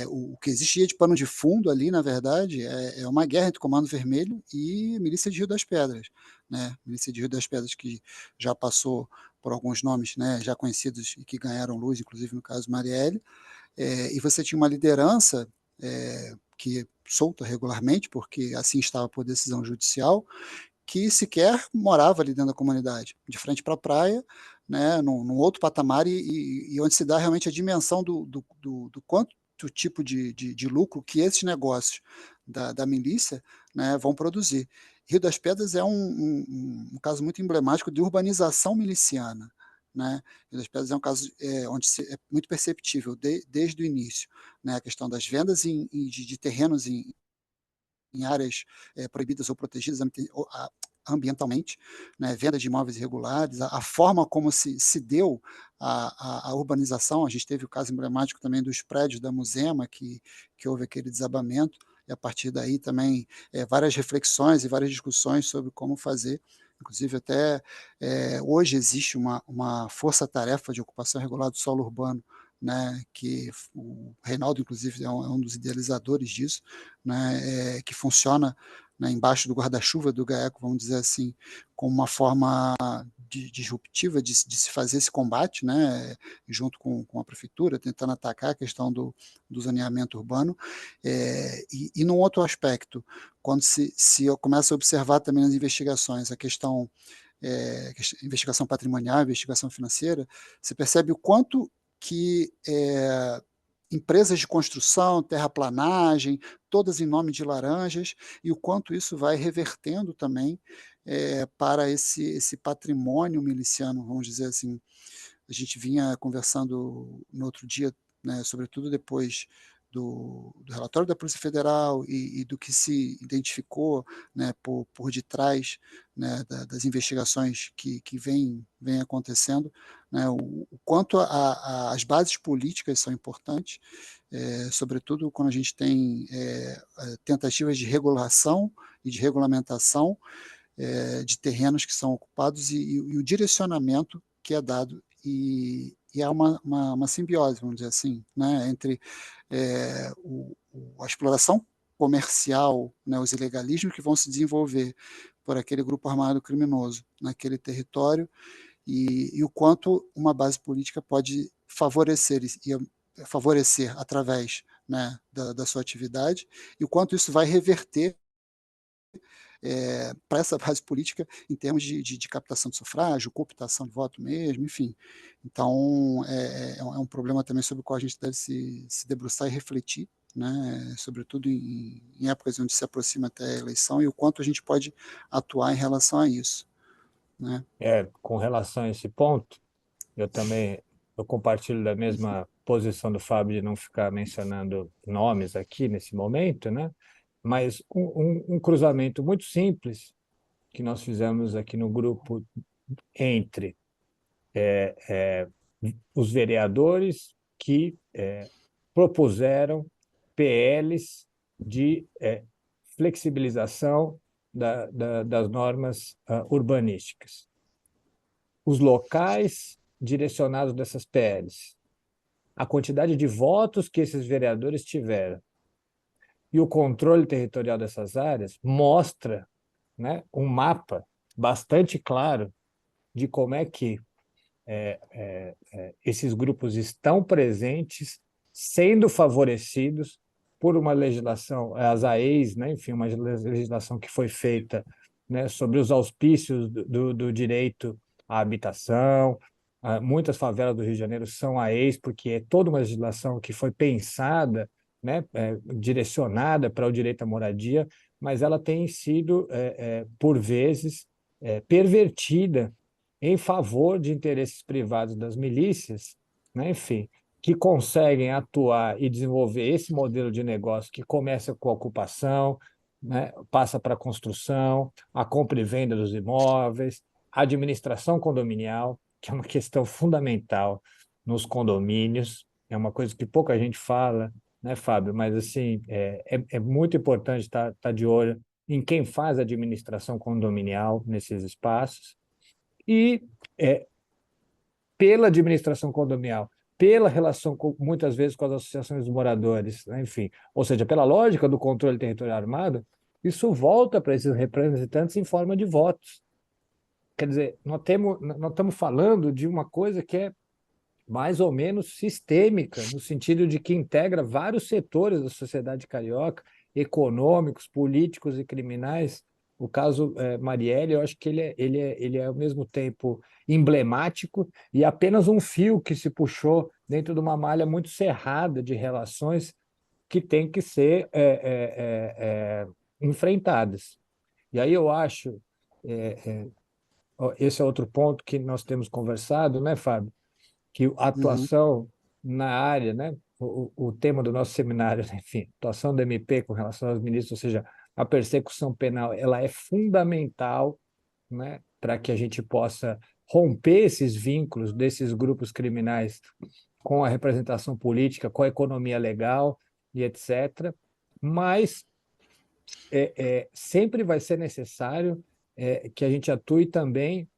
o que existia de pano de fundo ali, na verdade, é uma guerra entre o Comando Vermelho e a Milícia de Rio das Pedras, né? Milícia de Rio das Pedras que já passou por alguns nomes, né, já conhecidos e que ganharam luz, inclusive no caso Marielle, e você tinha uma liderança que solta regularmente, porque assim estava por decisão judicial, que sequer morava ali dentro da comunidade, de frente para a praia, né, num outro patamar, e onde se dá realmente a dimensão do quanto tipo de lucro que esses negócios da milícia, né, vão produzir. Rio das Pedras é um caso muito emblemático de urbanização miliciana. Né? Rio das Pedras é um caso onde é muito perceptível desde o início, né, a questão das vendas de terrenos em áreas proibidas ou protegidas ambientalmente, né, venda de imóveis irregulares, a forma como se deu a urbanização. A gente teve o caso emblemático também dos prédios da Muzema, que houve aquele desabamento, e a partir daí também várias reflexões e várias discussões sobre como fazer. Inclusive, até hoje existe uma força-tarefa de ocupação irregular do solo urbano, né, que o Reinaldo, inclusive, é um dos idealizadores disso, né, que funciona né, embaixo do guarda-chuva do GAECO, vamos dizer assim, como uma forma disruptiva de se fazer esse combate, né, junto com a prefeitura, tentando atacar a questão do zoneamento urbano. E num outro aspecto, quando se começa a observar também nas investigações a questão investigação patrimonial, investigação financeira, você percebe o quanto que empresas de construção, terraplanagem, todas em nome de laranjas, e o quanto isso vai revertendo também para esse patrimônio miliciano, vamos dizer assim. A gente vinha conversando no outro dia, né, sobretudo depois do relatório da Polícia Federal e do que se identificou, né, por detrás, né, das investigações que vem acontecendo, né, o quanto as bases políticas são importantes, sobretudo quando a gente tem tentativas de regulação e de regulamentação de terrenos que são ocupados e o direcionamento que é dado e há uma simbiose, vamos dizer assim, né, entre a exploração comercial, né, os ilegalismos que vão se desenvolver por aquele grupo armado criminoso naquele território e o quanto uma base política pode favorecer favorecer através, né, da sua atividade e o quanto isso vai reverter para essa base política em termos de captação de sufrágio, cooptação de voto mesmo, enfim. Então, é um problema também sobre o qual a gente deve se debruçar e refletir, né, sobretudo em épocas onde se aproxima até a eleição, e o quanto a gente pode atuar em relação a isso. Né? Com relação a esse ponto, eu compartilho da mesma posição do Fábio de não ficar mencionando nomes aqui nesse momento, né? Mas um cruzamento muito simples que nós fizemos aqui no grupo entre os vereadores que propuseram PLs de flexibilização das normas urbanísticas. Os locais direcionados dessas PLs, a quantidade de votos que esses vereadores tiveram e o controle territorial dessas áreas mostra, né, um mapa bastante claro de como é que esses grupos estão presentes, sendo favorecidos por uma legislação, as AEs, né, enfim, uma legislação que foi feita, né, sobre os auspícios do direito à habitação. Muitas favelas do Rio de Janeiro são AEs, porque é toda uma legislação que foi pensada, né, direcionada para o direito à moradia, mas ela tem sido, por vezes, pervertida em favor de interesses privados das milícias, né, enfim, que conseguem atuar e desenvolver esse modelo de negócio que começa com a ocupação, né, passa para a construção, a compra e venda dos imóveis, a administração condominial, que é uma questão fundamental nos condomínios, é uma coisa que pouca gente fala, né, Fábio? Mas assim, é muito importante estar de olho em quem faz a administração condominial nesses espaços e pela administração condominial, pela relação muitas vezes com as associações dos moradores, né? Enfim, ou seja, pela lógica do controle territorial armado, isso volta para esses representantes em forma de votos. Quer dizer, nós estamos falando de uma coisa que é mais ou menos sistêmica, no sentido de que integra vários setores da sociedade carioca, econômicos, políticos e criminais. O caso Marielle, eu acho que ele é ao mesmo tempo emblemático e apenas um fio que se puxou dentro de uma malha muito cerrada de relações que tem que ser enfrentadas. E aí eu acho, esse é outro ponto que nós temos conversado, né, Fábio? Que a atuação na área, né, o tema do nosso seminário, enfim, atuação da MP com relação aos ministros, ou seja, a persecução penal, ela é fundamental, né, para que a gente possa romper esses vínculos desses grupos criminais com a representação política, com a economia legal e etc. Mas sempre vai ser necessário que a gente atue também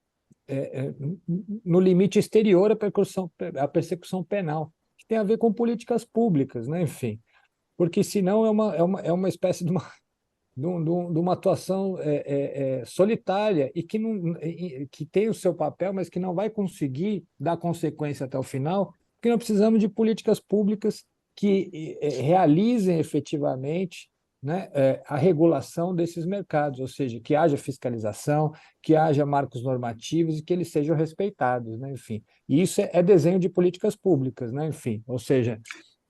no limite exterior à persecução penal, que tem a ver com políticas públicas, né? Enfim, porque senão é uma espécie de de uma atuação solitária e que, não, que tem o seu papel, mas que não vai conseguir dar consequência até o final, porque nós precisamos de políticas públicas que realizem efetivamente, né, a regulação desses mercados, ou seja, que haja fiscalização, que haja marcos normativos e que eles sejam respeitados, né, enfim. E isso é desenho de políticas públicas, né, enfim, ou seja,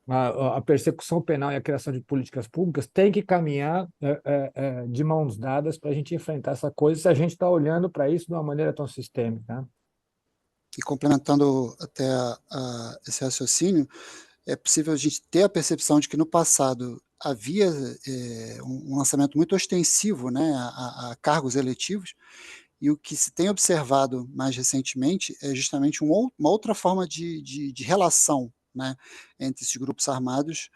a persecução penal e a criação de políticas públicas tem que caminhar de mãos dadas para a gente enfrentar essa coisa, se a gente está olhando para isso de uma maneira tão sistêmica, né? E complementando até esse raciocínio, é possível a gente ter a percepção de que no passado havia um lançamento muito ostensivo, né, a cargos eletivos, e o que se tem observado mais recentemente é justamente uma outra forma de relação, né, entre esses grupos armados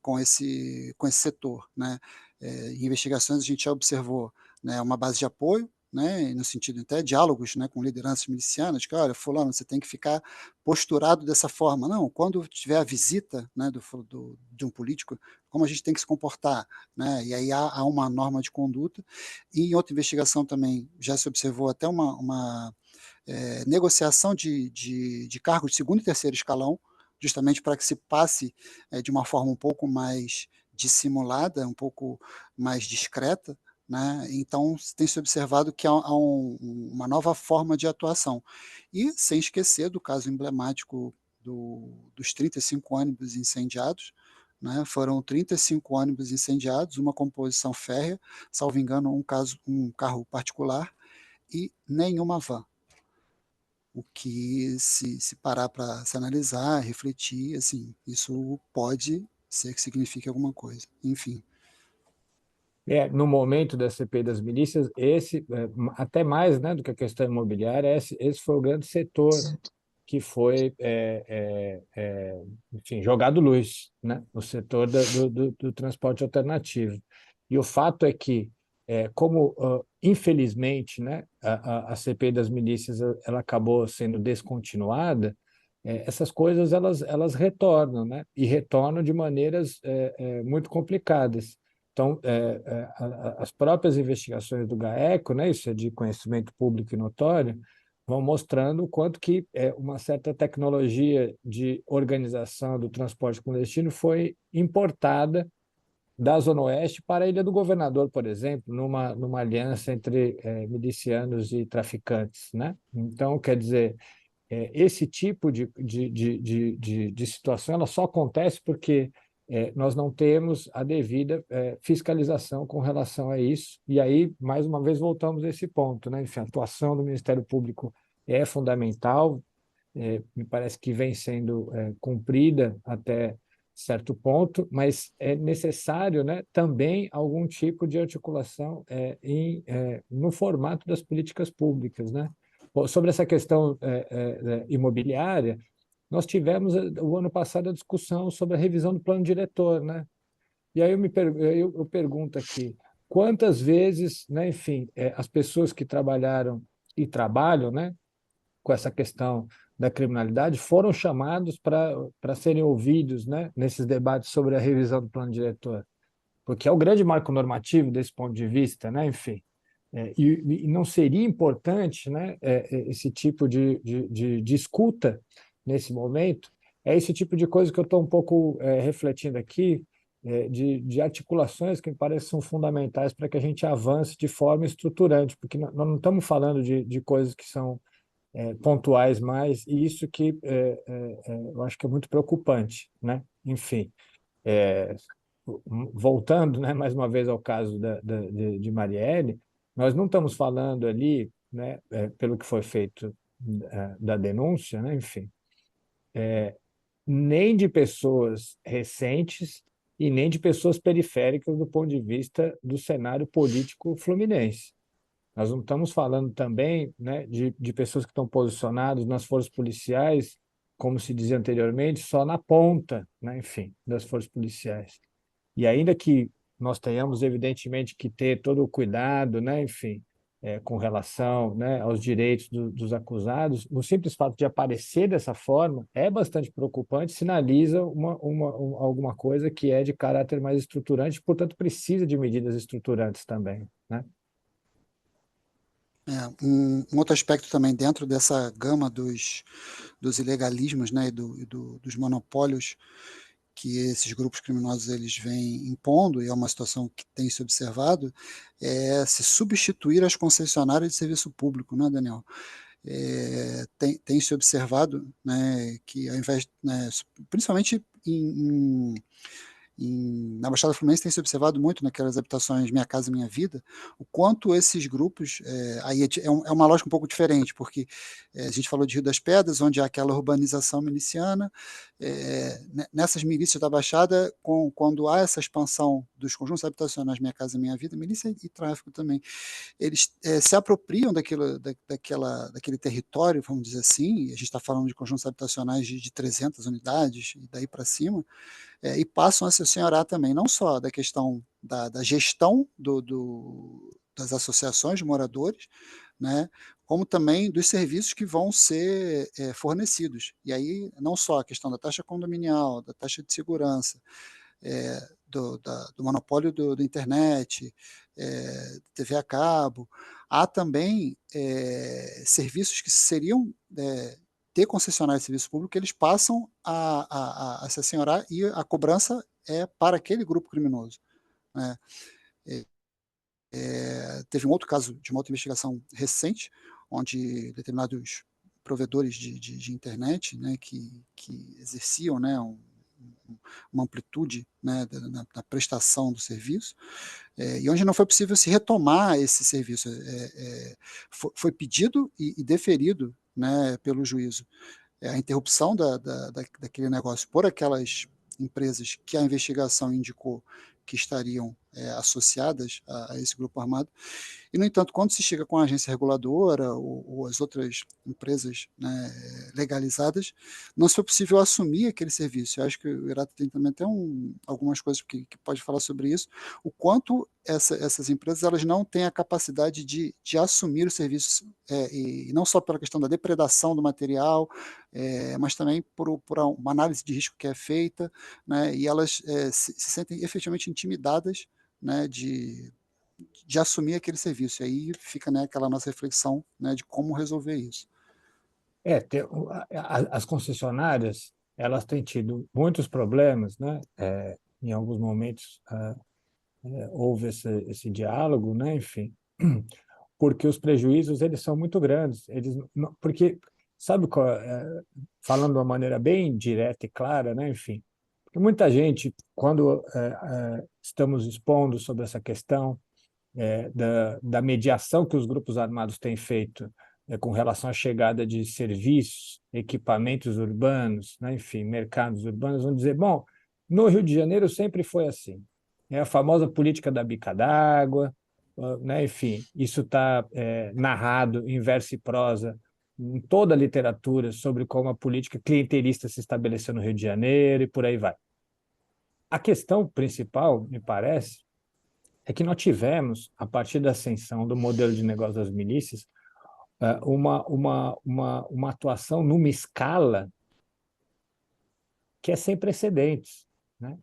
com esse setor. Né. Em investigações a gente já observou, né, uma base de apoio, né, no sentido até diálogos, né, com lideranças milicianas, que olha, fulano, você tem que ficar posturado dessa forma. Não, quando tiver a visita, né, de um político, como a gente tem que se comportar, né, e aí há uma norma de conduta. E em outra investigação também já se observou até uma negociação de cargos de segundo e terceiro escalão, justamente para que se passe de uma forma um pouco mais dissimulada, um pouco mais discreta, né? Então tem se observado que há uma nova forma de atuação. E sem esquecer do caso emblemático dos 35 ônibus incendiados, né? Foram 35 ônibus incendiados, uma composição férrea, salvo engano, um carro particular e nenhuma van. O que, se parar para se analisar, refletir, assim, isso pode ser que signifique alguma coisa. Enfim. No momento da CPI das milícias, até mais, né, do que a questão imobiliária, esse foi o grande setor que foi enfim, jogado luz, né, no setor do transporte alternativo. E o fato é que, como, infelizmente, né, a CPI das milícias ela acabou sendo descontinuada, essas coisas elas retornam, né, e retornam de maneiras muito complicadas. Então, as próprias investigações do GAECO, né, isso é de conhecimento público e notório, vão mostrando o quanto que uma certa tecnologia de organização do transporte clandestino foi importada da Zona Oeste para a Ilha do Governador, por exemplo, numa aliança entre milicianos e traficantes, né? Então, quer dizer, esse tipo de situação ela só acontece porque nós não temos a devida fiscalização com relação a isso. E aí, mais uma vez, voltamos a esse ponto, né? Enfim, a atuação do Ministério Público é fundamental, me parece que vem sendo cumprida até certo ponto, mas é necessário, né, também algum tipo de articulação no formato das políticas públicas, né? Sobre essa questão imobiliária, nós tivemos o ano passado a discussão sobre a revisão do plano diretor, né? E aí eu pergunto aqui, quantas vezes, né, enfim, as pessoas que trabalharam e trabalham, né, com essa questão da criminalidade foram chamados para serem ouvidos, né, nesses debates sobre a revisão do plano diretor, porque é o grande marco normativo desse ponto de vista, né, enfim. E não seria importante, né, esse tipo de escuta nesse momento? É esse tipo de coisa que eu estou um pouco refletindo aqui, de articulações que me parecem são fundamentais para que a gente avance de forma estruturante, porque nós não estamos falando de coisas que são pontuais mais, e isso que eu acho que é muito preocupante, né? Enfim, é, voltando, né, mais uma vez ao caso de Marielle, nós não estamos falando ali, né, pelo que foi feito da denúncia, né, enfim, nem de pessoas recentes e nem de pessoas periféricas do ponto de vista do cenário político fluminense. Nós não estamos falando também, né, de pessoas que estão posicionadas nas forças policiais, como se dizia anteriormente, só na ponta, né, enfim, das forças policiais. E ainda que nós tenhamos, evidentemente, que ter todo o cuidado, né, enfim, com relação, né, aos direitos dos acusados, o simples fato de aparecer dessa forma é bastante preocupante, sinaliza alguma coisa que é de caráter mais estruturante, portanto, precisa de medidas estruturantes também, né? Um outro aspecto também dentro dessa gama dos ilegalismos, né, dos monopólios que esses grupos criminosos eles vêm impondo, e é uma situação que tem se observado, é se substituir as concessionárias de serviço público, né, Daniel? Tem se observado, né, que ao invés, né, principalmente na Baixada Fluminense tem se observado muito naquelas habitações Minha Casa Minha Vida, o quanto esses grupos, aí é uma lógica um pouco diferente, porque a gente falou de Rio das Pedras, onde há aquela urbanização miliciana, nessas milícias da Baixada, quando há essa expansão dos conjuntos habitacionais Minha Casa Minha Vida, milícia e tráfico também, eles se apropriam daquele território, vamos dizer assim, e a gente está falando de conjuntos habitacionais de 300 unidades e daí para cima, e passam a se senhorar também, não só da questão da gestão das associações de moradores, né, como também dos serviços que vão ser fornecidos. E aí, não só a questão da taxa condominial, da taxa de segurança, do monopólio da internet, TV a cabo, há também serviços que seriam ter concessionários de serviço público, eles passam a se assenhorar e a cobrança é para aquele grupo criminoso, né? Teve um outro caso de uma outra investigação recente, onde determinados provedores de internet, né, que exerciam, né, uma amplitude, né, na prestação do serviço, e onde não foi possível se retomar esse serviço. Foi pedido e deferido, né, pelo juízo a interrupção daquele negócio por aquelas empresas que a investigação indicou que estariam associadas a esse grupo armado. E, no entanto, quando se chega com a agência reguladora ou as outras empresas, né, legalizadas, não foi possível assumir aquele serviço. Eu acho que o Irato tem também até algumas coisas que pode falar sobre isso, o quanto essas empresas elas não têm a capacidade de assumir o serviço, e não só pela questão da depredação do material, mas também por uma análise de risco que é feita, né, e elas se sentem efetivamente intimidadas, né, de assumir aquele serviço. E aí fica, né, aquela nossa reflexão, né, de como resolver isso. As concessionárias elas têm tido muitos problemas, né? Em alguns momentos houve esse diálogo, né? Enfim, porque os prejuízos eles são muito grandes. Porque sabe falando de uma maneira bem direta e clara, né? Enfim, porque muita gente quando estamos expondo sobre essa questão da mediação que os grupos armados têm feito com relação à chegada de serviços, equipamentos urbanos, né, enfim, mercados urbanos, vão dizer, bom, no Rio de Janeiro sempre foi assim. É a famosa política da bica d'água, né, enfim, isso está narrado em verso e prosa em toda a literatura sobre como a política clientelista se estabeleceu no Rio de Janeiro e por aí vai. A questão principal, me parece, é que nós tivemos, a partir da ascensão do modelo de negócio das milícias, uma atuação numa escala que é sem precedentes, né?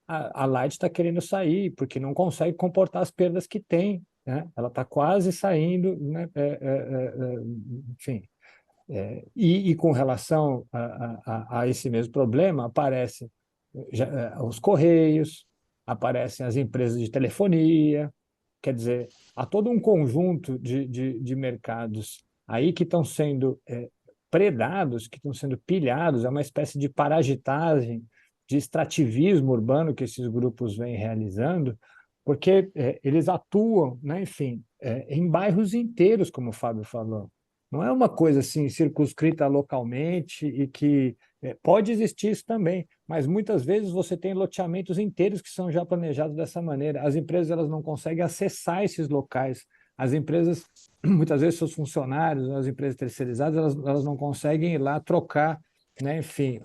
A Light está querendo sair porque não consegue comportar as perdas que tem, né? Ela está quase saindo, né? Enfim. E com relação a esse mesmo problema, aparecem os Correios, aparecem as empresas de telefonia, quer dizer, há todo um conjunto de mercados aí que estão sendo predados, que estão sendo pilhados, é uma espécie de parasitagem, de extrativismo urbano que esses grupos vêm realizando, porque eles atuam, né, enfim, em bairros inteiros, como o Fábio falou. Não é uma coisa assim circunscrita localmente e que pode existir isso também, mas muitas vezes você tem loteamentos inteiros que são já planejados dessa maneira. As empresas elas não conseguem acessar esses locais. As empresas, muitas vezes, seus funcionários, as empresas terceirizadas, elas não conseguem ir lá trocar, né, enfim,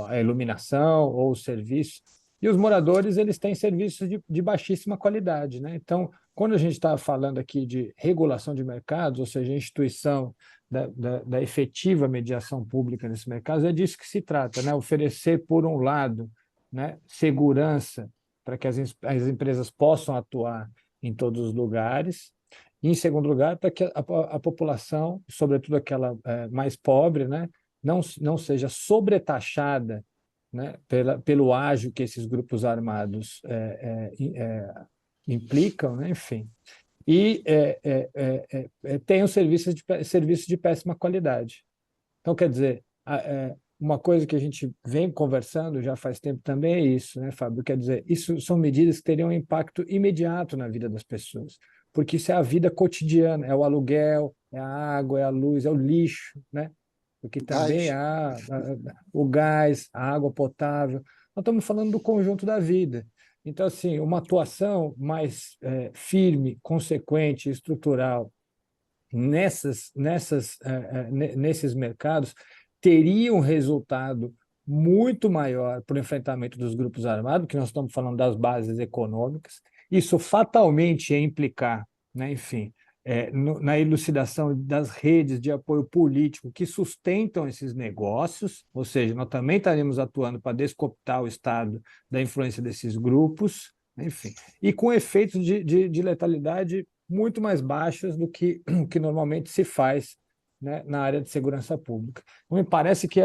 a iluminação ou o serviço. E os moradores, eles têm serviços de baixíssima qualidade, né? Então, quando a gente está falando aqui de regulação de mercados, ou seja, a instituição da efetiva mediação pública nesse mercado, é disso que se trata, né? Oferecer, por um lado, né, segurança para que as empresas possam atuar em todos os lugares, e, em segundo lugar, para que a população, sobretudo aquela mais pobre, né, não seja sobretaxada, né, pelo ágio que esses grupos armados implicam, né, enfim. E tem os serviços de péssima qualidade. Então, quer dizer, uma coisa que a gente vem conversando já faz tempo também é isso, né, Fábio? Quer dizer, isso são medidas que teriam um impacto imediato na vida das pessoas, porque isso é a vida cotidiana, é o aluguel, é a água, é a luz, é o lixo, né? Porque também Gás. há o gás, a água potável. Nós estamos falando do conjunto da vida. Então, assim, uma atuação mais firme, consequente, estrutural nesses mercados teria um resultado muito maior para o enfrentamento dos grupos armados, que nós estamos falando das bases econômicas. Isso fatalmente ia implicar, né, enfim, na elucidação das redes de apoio político que sustentam esses negócios, ou seja, nós também estaríamos atuando para descooptar o Estado da influência desses grupos, enfim, e com efeitos de letalidade muito mais baixos do que o que normalmente se faz, né, na área de segurança pública. Então, me parece que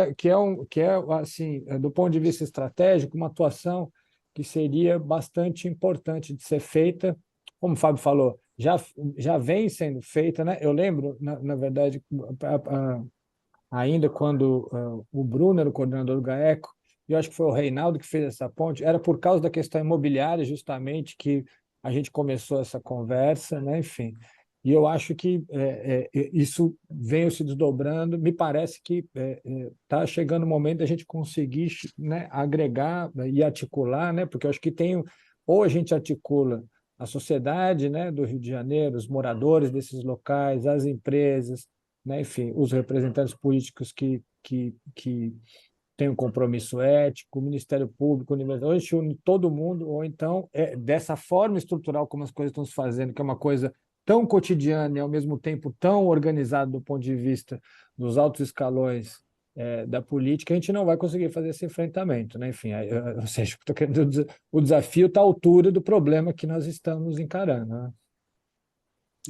assim, do ponto de vista estratégico, uma atuação que seria bastante importante de ser feita, como o Fábio falou, já vem sendo feita, né? Eu lembro, na verdade, ainda quando o Bruno era o coordenador do GAECO, e eu acho que foi o Reinaldo que fez essa ponte, era por causa da questão imobiliária, justamente, que a gente começou essa conversa, né? Enfim. E eu acho que isso vem se desdobrando. Me parece que está chegando o momento da gente conseguir, né, agregar e articular, né? Porque eu acho que ou a gente articula a sociedade, né, do Rio de Janeiro, os moradores desses locais, as empresas, né, enfim, os representantes políticos que têm um compromisso ético, o Ministério Público, a universidade, ou a gente une todo mundo, ou então, dessa forma estrutural como as coisas estão se fazendo, que é uma coisa tão cotidiana e, ao mesmo tempo, tão organizada do ponto de vista dos altos escalões da política, a gente não vai conseguir fazer esse enfrentamento, né? Enfim, ou seja, estou querendo dizer, o desafio está à altura do problema que nós estamos encarando, né?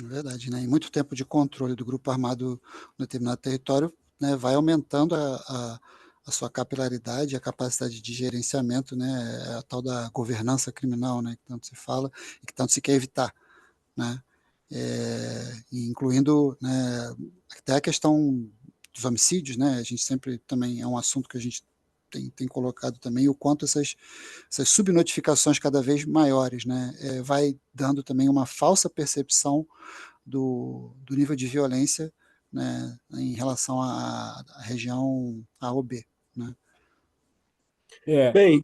É verdade, né? E muito tempo de controle do grupo armado no determinado território, né, vai aumentando a sua capilaridade, a capacidade de gerenciamento, né, a tal da governança criminal, né, que tanto se fala e que tanto se quer evitar, né, incluindo, né, até a questão dos homicídios, né, a gente sempre também é um assunto que a gente tem colocado também, o quanto essas subnotificações cada vez maiores, né, vai dando também uma falsa percepção do nível de violência, né, em relação à região A ou B, né? Bem,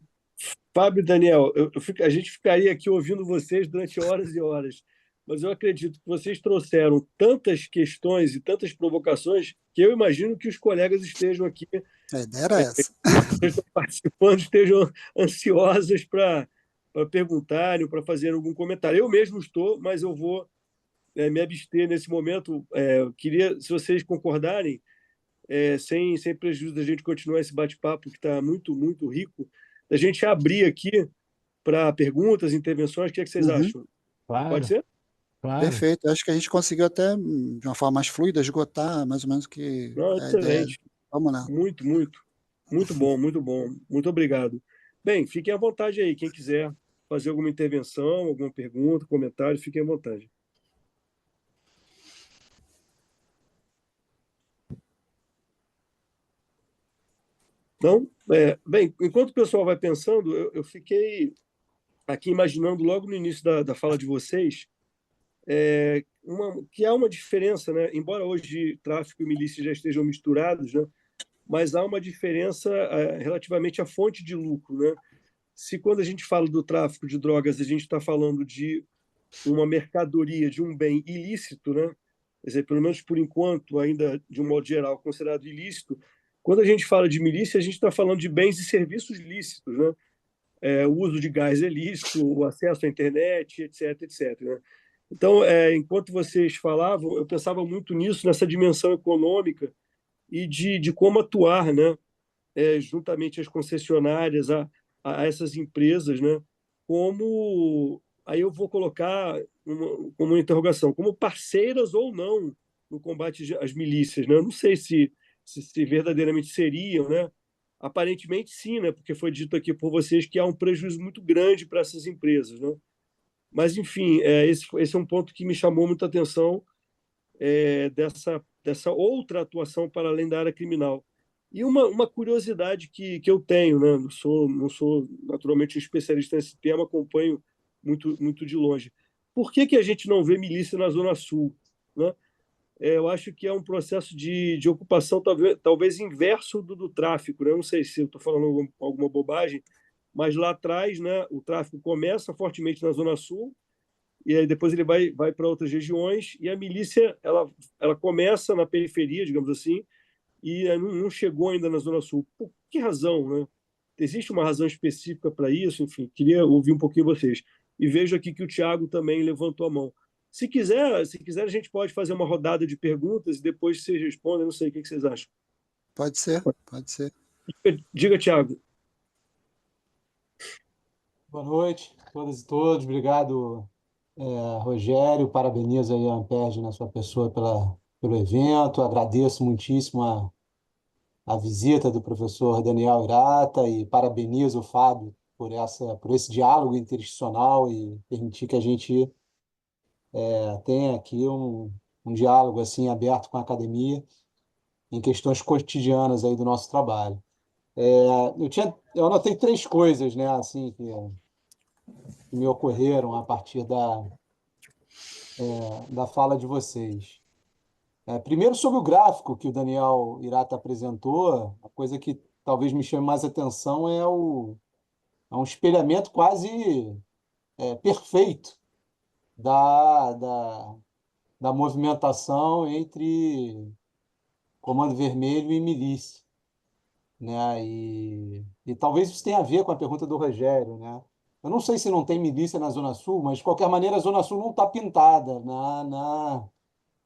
Fábio e Daniel, a gente ficaria aqui ouvindo vocês durante horas e horas, mas eu acredito que vocês trouxeram tantas questões e tantas provocações que eu imagino que os colegas estejam aqui, A ideia era essa. estejam participando, estejam ansiosos para perguntarem, para fazer algum comentário. Eu mesmo estou, mas eu vou me abster nesse momento. Eu queria, se vocês concordarem, sem prejuízo da gente continuar esse bate-papo que está muito, muito rico, da gente abrir aqui para perguntas, intervenções. O que é que vocês Uhum. acham? Pode Claro, ser? claro. Perfeito. Acho que a gente conseguiu até, de uma forma mais fluida, esgotar mais ou menos o que Não, é a ideia. excelente. Vamos lá. Muito, muito. Muito bom, muito bom. Muito obrigado. Bem, fiquem à vontade aí. Quem quiser fazer alguma intervenção, alguma pergunta, comentário, fiquem à vontade. Não? Bem, enquanto o pessoal vai pensando, eu fiquei aqui imaginando logo no início da fala de vocês que há uma diferença, né? Embora hoje tráfico e milícia já estejam misturados, né? Mas há uma diferença relativamente à fonte de lucro, né? Se quando a gente fala do tráfico de drogas, a gente está falando de uma mercadoria, de um bem ilícito, né? Quer dizer, pelo menos por enquanto, ainda de um modo geral, considerado ilícito. Quando a gente fala de milícia, a gente está falando de bens e serviços lícitos, né? o uso de gás ilícito, o acesso à internet, etc, etc, né? Então, enquanto vocês falavam, eu pensava muito nisso, nessa dimensão econômica e de como atuar, né? Juntamente às concessionárias, a essas empresas, né? Como, aí eu vou colocar como uma interrogação, como parceiras ou não no combate às milícias, né? Eu não sei se verdadeiramente seriam, né? Aparentemente sim, né? Porque foi dito aqui por vocês que há um prejuízo muito grande para essas empresas, né? Mas, enfim, esse é um ponto que me chamou muita atenção, dessa outra atuação para além da área criminal. E uma curiosidade que eu tenho, né? Não sou naturalmente um especialista nesse tema, acompanho muito de longe. Por que a gente não vê milícia na Zona Sul, né? Eu acho que é um processo de ocupação talvez inverso do tráfico, né? Eu não sei se eu estou falando alguma bobagem, mas lá atrás, né, o tráfico começa fortemente na Zona Sul, e aí depois ele vai para outras regiões, e a milícia ela começa na periferia, digamos assim, e não chegou ainda na Zona Sul. Por que razão, né? Existe uma razão específica para isso? Enfim, queria ouvir um pouquinho vocês. E vejo aqui que o Tiago também levantou a mão. Se quiser, a gente pode fazer uma rodada de perguntas e depois vocês respondem. Não sei, o que vocês acham? Pode ser, pode ser. Diga, Tiago. Boa noite a todas e todos. Obrigado, Rogério. Parabenizo aí a Amperd na sua pessoa pelo evento. Agradeço muitíssimo a visita do professor Daniel Irata e parabenizo o Fábio por esse diálogo interinstitucional e permitir que a gente tenha aqui um diálogo assim aberto com a academia em questões cotidianas aí do nosso trabalho. Eu anotei 3 coisas, né, assim, que me ocorreram a partir da fala de vocês. Primeiro, sobre o gráfico que o Daniel Irata apresentou, a coisa que talvez me chame mais atenção é um espelhamento quase perfeito da movimentação entre Comando Vermelho e milícia, né? E talvez isso tenha a ver com a pergunta do Rogério, né? Eu não sei se não tem milícia na Zona Sul, mas de qualquer maneira a Zona Sul não está pintada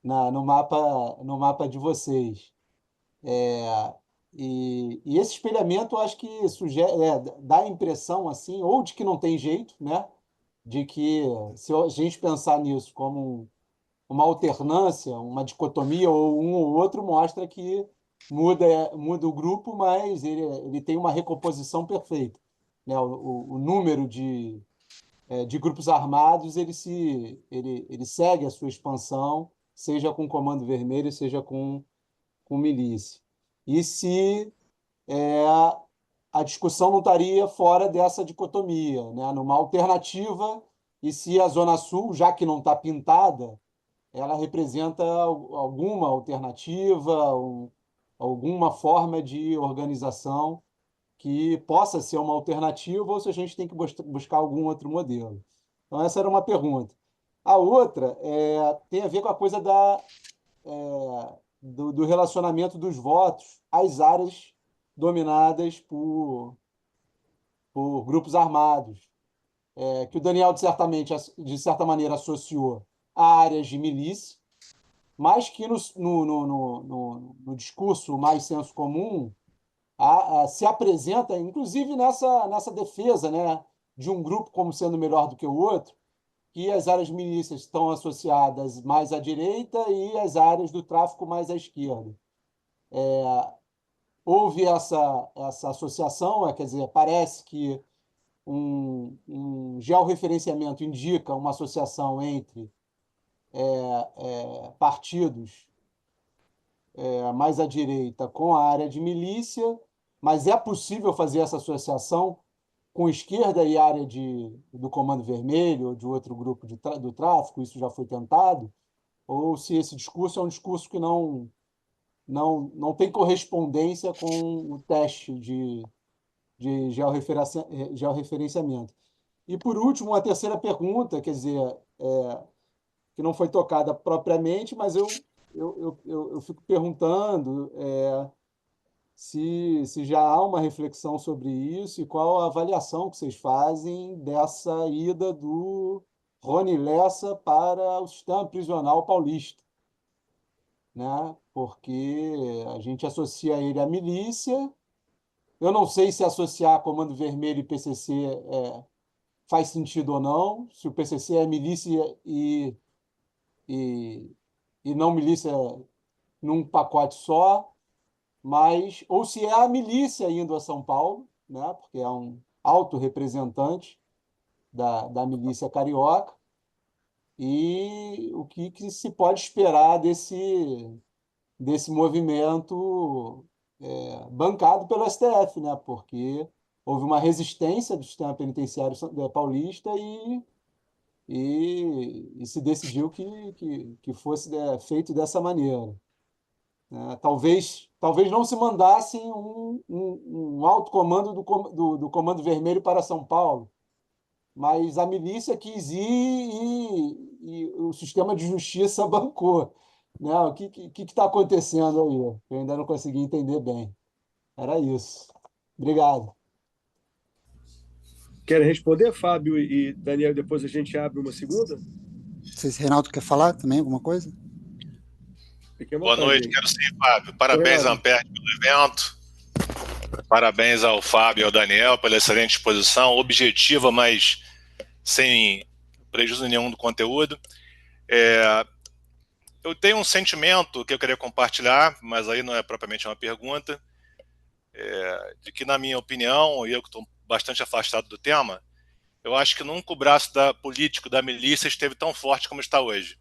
no mapa de vocês. E esse espelhamento, eu acho que dá a impressão, assim, ou de que não tem jeito, né? De que, se a gente pensar nisso como uma alternância, uma dicotomia, ou um ou outro, mostra que muda o grupo, mas ele tem uma recomposição perfeita, né? O número de grupos armados ele segue a sua expansão, seja com Comando Vermelho, seja com milícia. E se a discussão não estaria fora dessa dicotomia, né? Numa alternativa, e se a Zona Sul, já que não está pintada, ela representa alguma alternativa, alguma forma de organização que possa ser uma alternativa ou se a gente tem que buscar algum outro modelo. Então, essa era uma pergunta. A outra tem a ver com a coisa do relacionamento dos votos às áreas dominadas por grupos armados, que o Daniel, de certa maneira, associou a áreas de milícia, mas que no discurso mais senso comum se apresenta, inclusive nessa defesa, né, de um grupo como sendo melhor do que o outro, que as áreas de milícias estão associadas mais à direita e as áreas do tráfico mais à esquerda. Houve essa associação, quer dizer, parece que um georreferenciamento indica uma associação entre partidos mais à direita com a área de milícia, mas é possível fazer essa associação com esquerda e área do Comando Vermelho ou de outro grupo do tráfico? Isso já foi tentado? Ou se esse discurso é um discurso que não tem correspondência com o teste de georreferenciamento? E, por último, a terceira pergunta, quer dizer, que não foi tocada propriamente, mas eu fico perguntando se já há uma reflexão sobre isso e qual a avaliação que vocês fazem dessa ida do Rony Lessa para o sistema prisional paulista, né? Porque a gente associa ele à milícia. Eu não sei se associar Comando Vermelho e PCC faz sentido ou não, se o PCC é milícia e, e não milícia num pacote só, mas ou se é a milícia indo a São Paulo, né? Porque é um alto representante da milícia carioca, e o que se pode esperar desse movimento bancado pelo STF, né? Porque houve uma resistência do sistema penitenciário paulista e se decidiu que fosse feito dessa maneira, né? Talvez não se mandasse um alto comando do Comando Vermelho para São Paulo, mas a milícia quis ir e o sistema de justiça bancou, né? O que está acontecendo aí? Eu ainda não consegui entender bem. Era isso. Obrigado. Querem responder, Fábio e Daniel? Depois a gente abre uma segunda? Não sei se Reinaldo quer falar também alguma coisa? Boa noite, quero sim, Fábio. Parabéns, Ampere, pelo evento. Parabéns ao Fábio e ao Daniel pela excelente exposição, objetiva, mas sem prejuízo nenhum do conteúdo. Eu tenho um sentimento que eu queria compartilhar, mas aí não é propriamente uma pergunta, de que, na minha opinião, e eu que estou bastante afastado do tema, eu acho que nunca o braço político da milícia esteve tão forte como está hoje.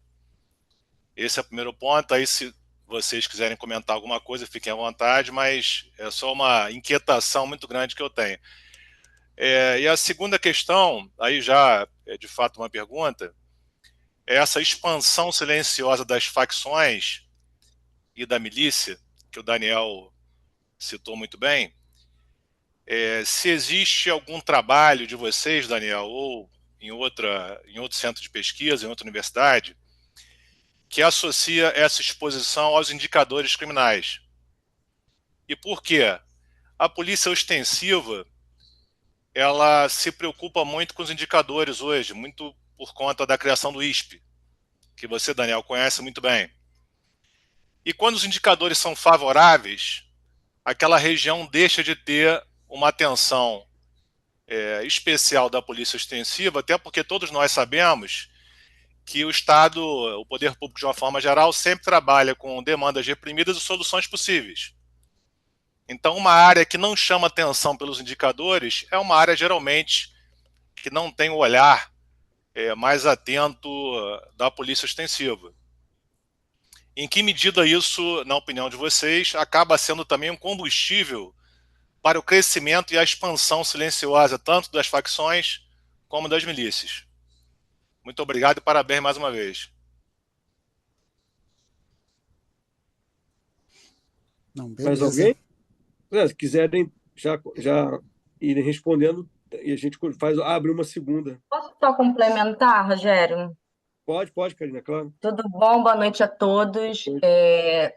Esse é o primeiro ponto. Aí, se vocês quiserem comentar alguma coisa, fiquem à vontade, mas é só uma inquietação muito grande que eu tenho. E a segunda questão, aí já é de fato uma pergunta, é essa expansão silenciosa das facções e da milícia, que o Daniel citou muito bem. Se existe algum trabalho de vocês, Daniel, ou em outro centro de pesquisa, em outra universidade, que associa essa exposição aos indicadores criminais. E por quê? A polícia ostensiva, ela se preocupa muito com os indicadores hoje, muito por conta da criação do ISP, que você, Daniel, conhece muito bem. E quando os indicadores são favoráveis, aquela região deixa de ter uma atenção especial da polícia ostensiva, até porque todos nós sabemos que o Estado, o poder público de uma forma geral, sempre trabalha com demandas reprimidas e soluções possíveis. Então, uma área que não chama atenção pelos indicadores é uma área, geralmente, que não tem o olhar mais atento da polícia ostensiva. Em que medida isso, na opinião de vocês, acaba sendo também um combustível para o crescimento e a expansão silenciosa, tanto das facções como das milícias? Muito obrigado e parabéns mais uma vez. Não, Mais alguém? Se quiserem já irem respondendo, e a gente abre uma segunda. Posso só complementar, Rogério? Pode, Karina, claro. Tudo bom? Boa noite a todos.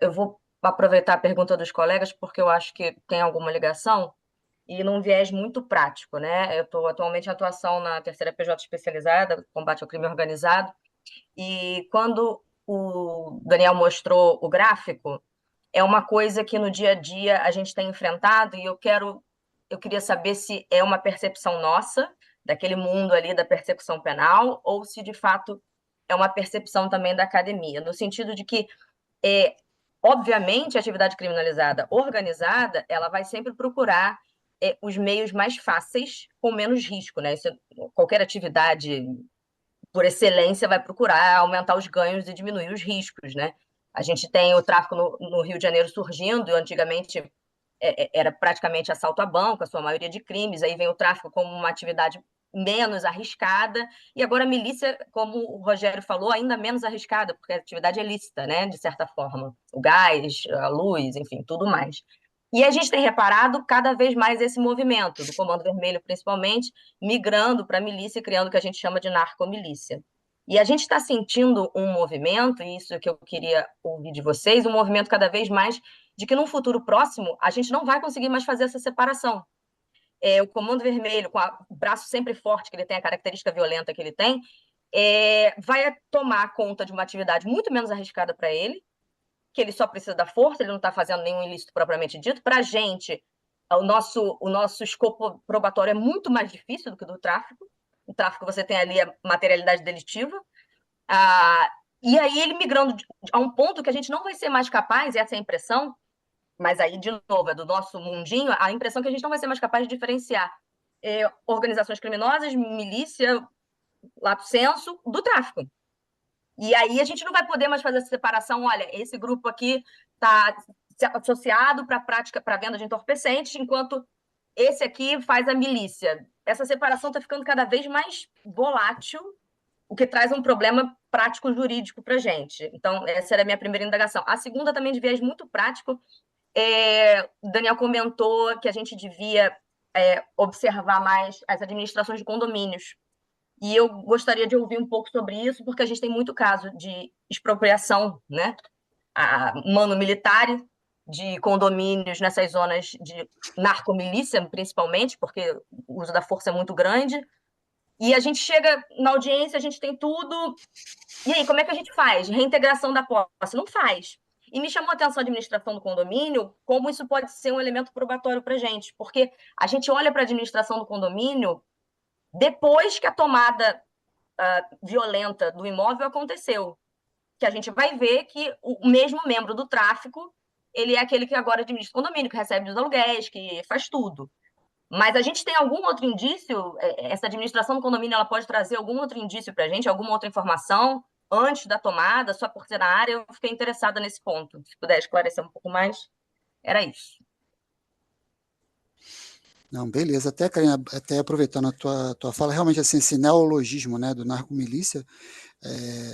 Eu vou aproveitar a pergunta dos colegas, porque eu acho que tem alguma ligação, e num viés muito prático, né? Eu estou atualmente em atuação na terceira PJ especializada, combate ao crime organizado, e quando o Daniel mostrou o gráfico, é uma coisa que no dia a dia a gente tem enfrentado, e eu queria saber se é uma percepção nossa, daquele mundo ali da persecução penal, ou se de fato é uma percepção também da academia, no sentido de que, obviamente, a atividade criminalizada organizada, ela vai sempre procurar os meios mais fáceis com menos risco, né? Qualquer atividade, por excelência, vai procurar aumentar os ganhos e diminuir os riscos, né? A gente tem o tráfico no Rio de Janeiro surgindo, antigamente era praticamente assalto a banco, a sua maioria de crimes, aí vem o tráfico como uma atividade menos arriscada, e agora a milícia, como o Rogério falou, ainda menos arriscada, porque a atividade é lícita, né, de certa forma, o gás, a luz, enfim, tudo mais. E a gente tem reparado cada vez mais esse movimento, do Comando Vermelho principalmente, migrando para a milícia, criando o que a gente chama de narcomilícia. E a gente está sentindo um movimento, e isso que eu queria ouvir de vocês, um movimento cada vez mais de que num futuro próximo a gente não vai conseguir mais fazer essa separação. O Comando Vermelho, com o braço sempre forte que ele tem, a característica violenta que ele tem, vai tomar conta de uma atividade muito menos arriscada para ele, que ele só precisa da força, ele não está fazendo nenhum ilícito propriamente dito. Para a gente, o nosso escopo probatório é muito mais difícil do que o do tráfico. O tráfico você tem ali a materialidade delitiva. E aí ele migrando a um ponto que a gente não vai ser mais capaz, essa é a impressão, mas aí, de novo, é do nosso mundinho, a impressão que a gente não vai ser mais capaz de diferenciar organizações criminosas, milícia, lato sensu, do tráfico. E aí a gente não vai poder mais fazer essa separação, olha, esse grupo aqui está associado para a prática, para a venda de entorpecentes, enquanto esse aqui faz a milícia. Essa separação está ficando cada vez mais volátil, o que traz um problema prático-jurídico para a gente. Então, essa era a minha primeira indagação. A segunda também de viés muito prático, o Daniel comentou que a gente devia observar mais as administrações de condomínios. E eu gostaria de ouvir um pouco sobre isso, porque a gente tem muito caso de expropriação, né? Mano militar de condomínios nessas zonas de narcomilícia, principalmente, porque o uso da força é muito grande. E a gente chega na audiência, a gente tem tudo. E aí, como é que a gente faz? Reintegração da posse? Não faz. E me chamou a atenção a administração do condomínio, como isso pode ser um elemento probatório para a gente, porque a gente olha para a administração do condomínio depois que a tomada violenta do imóvel aconteceu, que a gente vai ver que o mesmo membro do tráfico, ele é aquele que agora administra o condomínio, que recebe os aluguéis, que faz tudo. Mas a gente tem algum outro indício? Essa administração do condomínio, ela pode trazer algum outro indício para a gente, alguma outra informação antes da tomada, só por ser na área? Eu fiquei interessada nesse ponto. Se puder esclarecer um pouco mais, era isso. Não, beleza. Até, Karina, até aproveitando a tua fala, realmente assim, esse neologismo, né, do narcomilícia,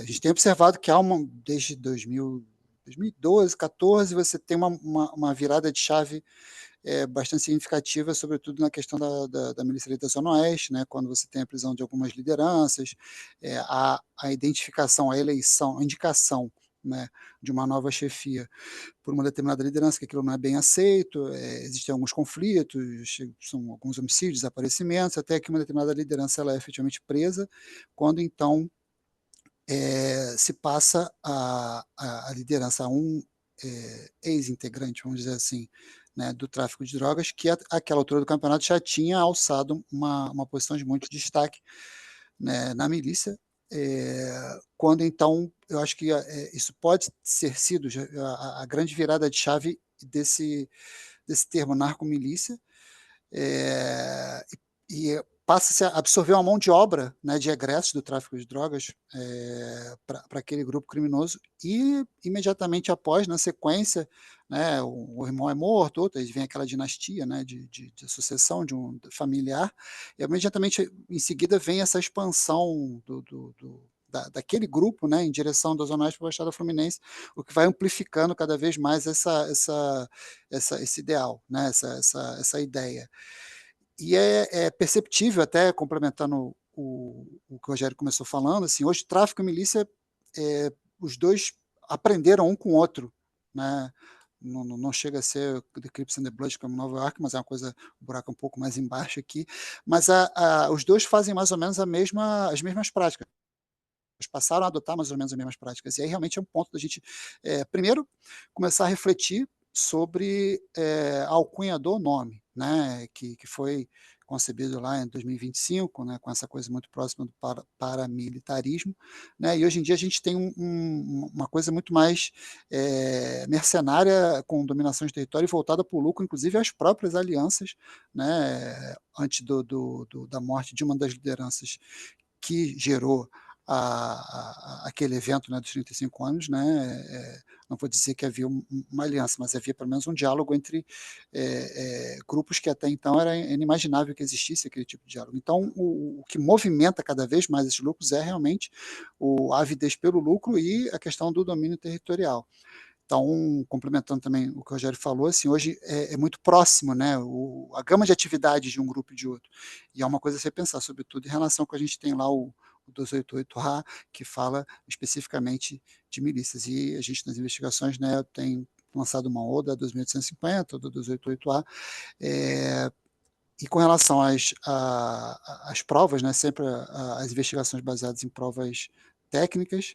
a gente tem observado que há desde 2012, 2014, você tem uma virada de chave bastante significativa, sobretudo na questão da milícia da Zona Oeste, né, quando você tem a prisão de algumas lideranças, a identificação, a eleição, a indicação, né, de uma nova chefia por uma determinada liderança, que aquilo não é bem aceito, existem alguns conflitos, são alguns homicídios, desaparecimentos, até que uma determinada liderança ela é efetivamente presa, quando então se passa a liderança a um ex-integrante, vamos dizer assim, né, do tráfico de drogas, que àquela altura do campeonato já tinha alçado uma posição de muito destaque, né, na milícia, quando então eu acho que isso pode ser sido a grande virada de chave desse termo narcomilícia, e passa-se a absorver uma mão de obra, né, de egressos do tráfico de drogas para aquele grupo criminoso, e imediatamente após, na sequência, né, o irmão é morto, outro, aí vem aquela dinastia, né, de sucessão de um familiar, e imediatamente em seguida vem essa expansão daquele grupo, né, em direção da Zona Oeste para a Baixada Fluminense, o que vai amplificando cada vez mais esse ideal, né, essa ideia. E é perceptível, até complementando o que o Rogério começou falando, assim, hoje tráfico e milícia, os dois aprenderam um com o outro, né? Não chega a ser The Crips and the Bloods como Nova York, mas é uma coisa, um buraco um pouco mais embaixo aqui, mas os dois fazem mais ou menos as mesmas práticas. Eles passaram a adotar mais ou menos as mesmas práticas. E aí realmente é um ponto da gente, primeiro, começar a refletir sobre a alcunha do nome, né, que foi concebido lá em 2025, né, com essa coisa muito próxima do paramilitarismo, né, e hoje em dia a gente tem uma coisa muito mais mercenária, com dominação de território e voltada para o lucro, inclusive às próprias alianças, né, antes da morte de uma das lideranças que gerou aquele evento, né, dos 35 anos, né, não vou dizer que havia uma aliança, mas havia pelo menos um diálogo entre grupos que até então era inimaginável que existisse aquele tipo de diálogo. Então, o que movimenta cada vez mais esses lucros é realmente a avidez pelo lucro e a questão do domínio territorial. Então, complementando também o que o Rogério falou, assim, hoje é muito próximo, né, a gama de atividades de um grupo e de outro. E é uma coisa a se pensar, sobretudo em relação ao que a gente tem lá o 288A, que fala especificamente de milícias. E a gente, nas investigações, né, tem lançado uma ou da 2850 ou da 288A, e com relação às provas, né, sempre as investigações baseadas em provas técnicas,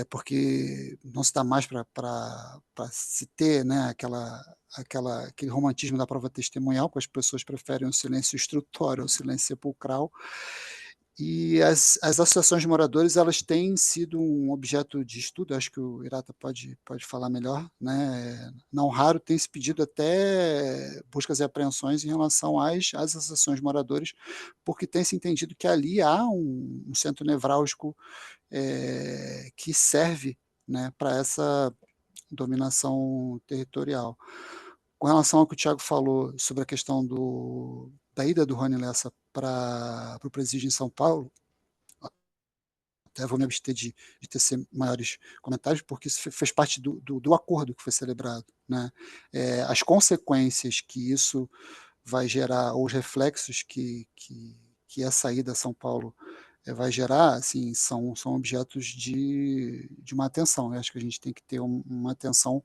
porque não se dá mais para se ter, né, aquele romantismo da prova testemunhal, que as pessoas preferem o silêncio instrutório ao silêncio sepulcral. E as associações de moradores, elas têm sido um objeto de estudo, acho que o Irata pode falar melhor, né? Não raro tem se pedido até buscas e apreensões em relação às associações de moradores, porque tem se entendido que ali há um centro nevrálgico que serve, né, para essa dominação territorial. Com relação ao que o Thiago falou sobre a questão da ida do Rony Lessa para o presídio em São Paulo, até vou me abster de tecer maiores comentários, porque isso fez parte do acordo que foi celebrado, né? As consequências que isso vai gerar, ou os reflexos que essa ida a São Paulo vai gerar, assim, são objetos de uma atenção. Eu acho que a gente tem que ter uma atenção